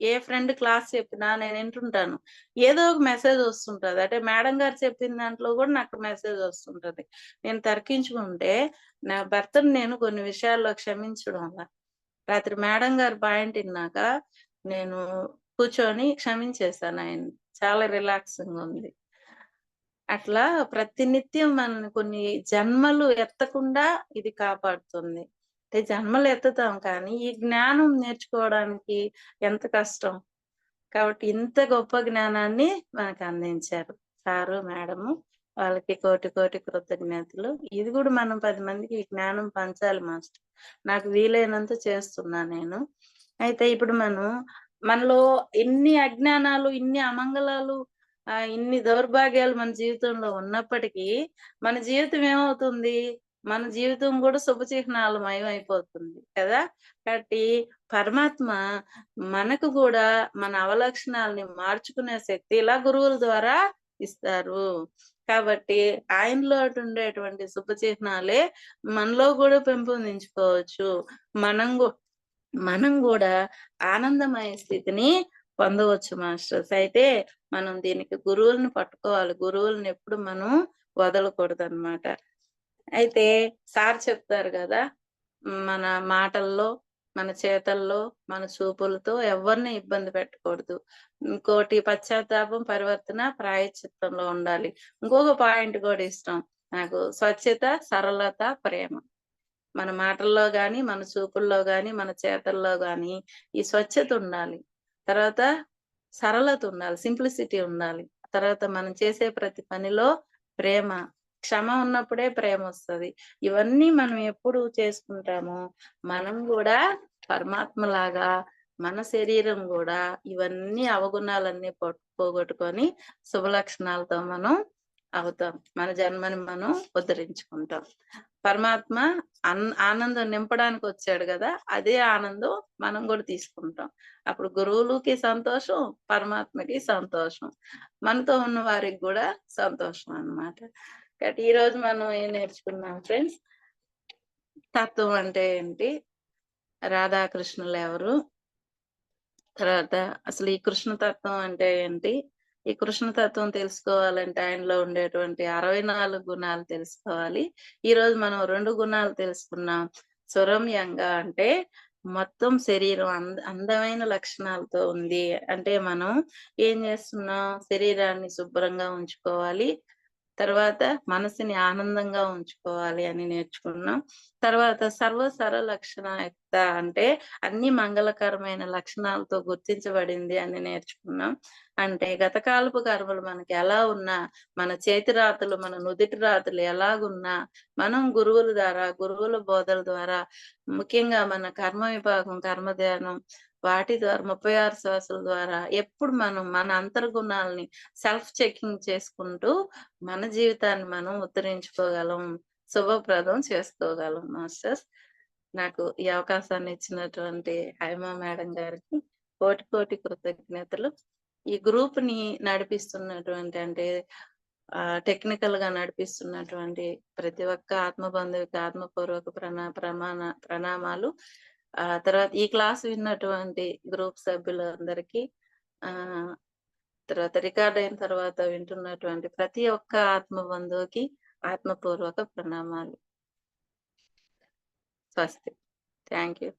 ఏ ఫ్రెండ్ క్లాస్ చెప్పినా నేను వింటుంటాను. ఏదో ఒక మెసేజ్ వస్తుంటది. అంటే మేడం గారు చెప్పిన దాంట్లో గూడా నాకు మెసేజ్ వస్తుంటది. నేను తర్కించుకుంటే నా భర్తను నేను కొన్ని విషయాల్లో క్షమించడం వల్ల. రాత్రి మేడం గారి పాయింట్ ఇన్నాక నేను కూర్చొని క్షమించేసాను ఆయన్ని. చాలా రిలాక్సింగ్‌గా ఉంది. అట్లా ప్రతినిత్యం మనల్ని కొన్ని జన్మలు ఎత్తకుండా ఇది కాపాడుతుంది. అంటే జన్మలు ఎత్తుతాం కానీ, ఈ జ్ఞానం నేర్చుకోవడానికి ఎంత కష్టం. కాబట్టి ఇంత గొప్ప జ్ఞానాన్ని మనకందించారు. సారు, మేడము వాళ్ళకి కోటి కోటి కృతజ్ఞతలు. ఇది గూడా మనం 10 మందికి ఈ జ్ఞానం పంచాలి మాస్టర్. నాకు వీలైనంత చేస్తున్నా నేను. అయితే ఇప్పుడు మనలో ఎన్ని అజ్ఞానాలు, ఇన్ని అమంగళాలు, ఇన్ని దౌర్భాగ్యాలు మన జీవితంలో ఉన్నప్పటికీ, మన జీవితం ఏమవుతుంది? మన జీవితం గూడా శుభ చిహ్నాలమయం అయిపోతుంది కదా! కాబట్టి పరమాత్మ మనకు గూడా మన అవలక్షణాల్ని మార్చుకునే శక్తి ఇలా గురువుల ద్వారా ఇస్తారు. కాబట్టి ఆయనలో ఉండేటువంటి శుభ చిహ్నాలే మనలో గూడా పెంపొందించుకోవచ్చు. మనం గు మనం గూడా ఆనందమయ స్థితిని పొందవచ్చు మాస్టర్స్. అయితే మనం దీనికి గురువులను పట్టుకోవాలి. గురువులను ఎప్పుడు మనం వదలకూడదనమాట. అయితే సార్ చెప్తారు గదా! మన మాటల్లో మన చేతల్లో, మన చూపులతో ఎవరిని ఇబ్బంది పెట్టకూడదు. ఇంకోటి పశ్చాత్తాపం, పరివర్తన, ప్రాయశ్చిత్తంలో ఉండాలి. ఇంకొక పాయింట్ కూడా ఇష్టం నాకు. స్వచ్ఛత, సరళత, ప్రేమ. మన మాటల్లో గాని, మన చూపుల్లో గాని, మన చేతల్లో గాని ఈ స్వచ్ఛత ఉండాలి. తర్వాత సరళత ఉండాలి. సింప్లిసిటీ ఉండాలి. తర్వాత మనం చేసే ప్రతి పనిలో ప్రేమ, క్షమ ఉన్నప్పుడే ప్రేమొస్తది. ఇవన్నీ మనం ఎప్పుడు చేసుకుంటామో, మనం గూడా పరమాత్మలాగా మన శరీరం గూడా ఇవన్నీ అవగుణాలన్నీ పోగొట్టుకొని శుభలక్షణాలతో మనం అవుతాం. మన జన్మని మనం ఉద్ధరించుకుంటాం. పరమాత్మ ఆనందం నింపడానికి వచ్చాడు గదా! అదే ఆనందం మనం గూడా తీసుకుంటాం. అప్పుడు గురువులకి సంతోషం, పరమాత్మకి సంతోషం. మనతో ఉన్న వారికి గూడా సంతోషం అన్నమాట. కాబట్టి ఈరోజు మనం ఏం నేర్చుకున్నాం ఫ్రెండ్స్? తత్వం అంటే ఏంటి? రాధాకృష్ణులు ఎవరు? తర్వాత అసలు ఈ కృష్ణతత్వం అంటే ఏంటి? ఈ కృష్ణతత్వం తెలుసుకోవాలంటే ఆయనలో ఉండేటువంటి 64 గుణాలు తెలుసుకోవాలి. ఈరోజు మనం 2 గుణాలు తెలుసుకున్నాం. సురమ్యంగా అంటే మొత్తం శరీరం అందమైన లక్షణాలతో ఉంది. అంటే మనం ఏం చేస్తున్నాం? శరీరాన్ని శుభ్రంగా ఉంచుకోవాలి. తర్వాత మనసుని ఆనందంగా ఉంచుకోవాలి అని నేర్చుకున్నాం. తర్వాత సర్వ లక్షణయుక్త అంటే అన్ని మంగళకరమైన లక్షణాలతో గుర్తించబడింది అని నేర్చుకున్నాం. అంటే గతకాలపు కర్మలు మనకి ఎలా ఉన్నా, మన చేతి రాతలు, మన నుదిటి రాతలు ఎలాగున్నా, మనం గురువుల ద్వారా, గురువుల బోధల ద్వారా, ముఖ్యంగా మన కర్మ విభాగం, కర్మధ్యానం వాటి ద్వారా 36 శ్వాసల ద్వారా ఎప్పుడు మనం మన అంతర్గుణాలని సెల్ఫ్ చెకింగ్ చేసుకుంటూ మన జీవితాన్ని మనం ఉద్ధరించుకోగలం, శుభప్రదం చేసుకోగలం మాస్టర్స్. నాకు ఈ అవకాశాన్ని ఇచ్చినటువంటి హైమా మేడం గారికి కోటి కృతజ్ఞతలు. ఈ గ్రూప్ ని నడిపిస్తున్నటువంటి అంటే టెక్నికల్ గా నడిపిస్తున్నటువంటి ప్రతి ఒక్క ఆత్మబంధువుకి ఆత్మపూర్వక ప్రణామాలు. తర్వాత ఈ క్లాస్ విన్నటువంటి గ్రూప్ సభ్యులందరికీ తర్వాత రికార్డ్ అయిన తర్వాత వింటున్నటువంటి ప్రతి ఒక్క ఆత్మ బంధువుకి ఆత్మపూర్వక ప్రణామాలు. స్వస్తి. Thank you.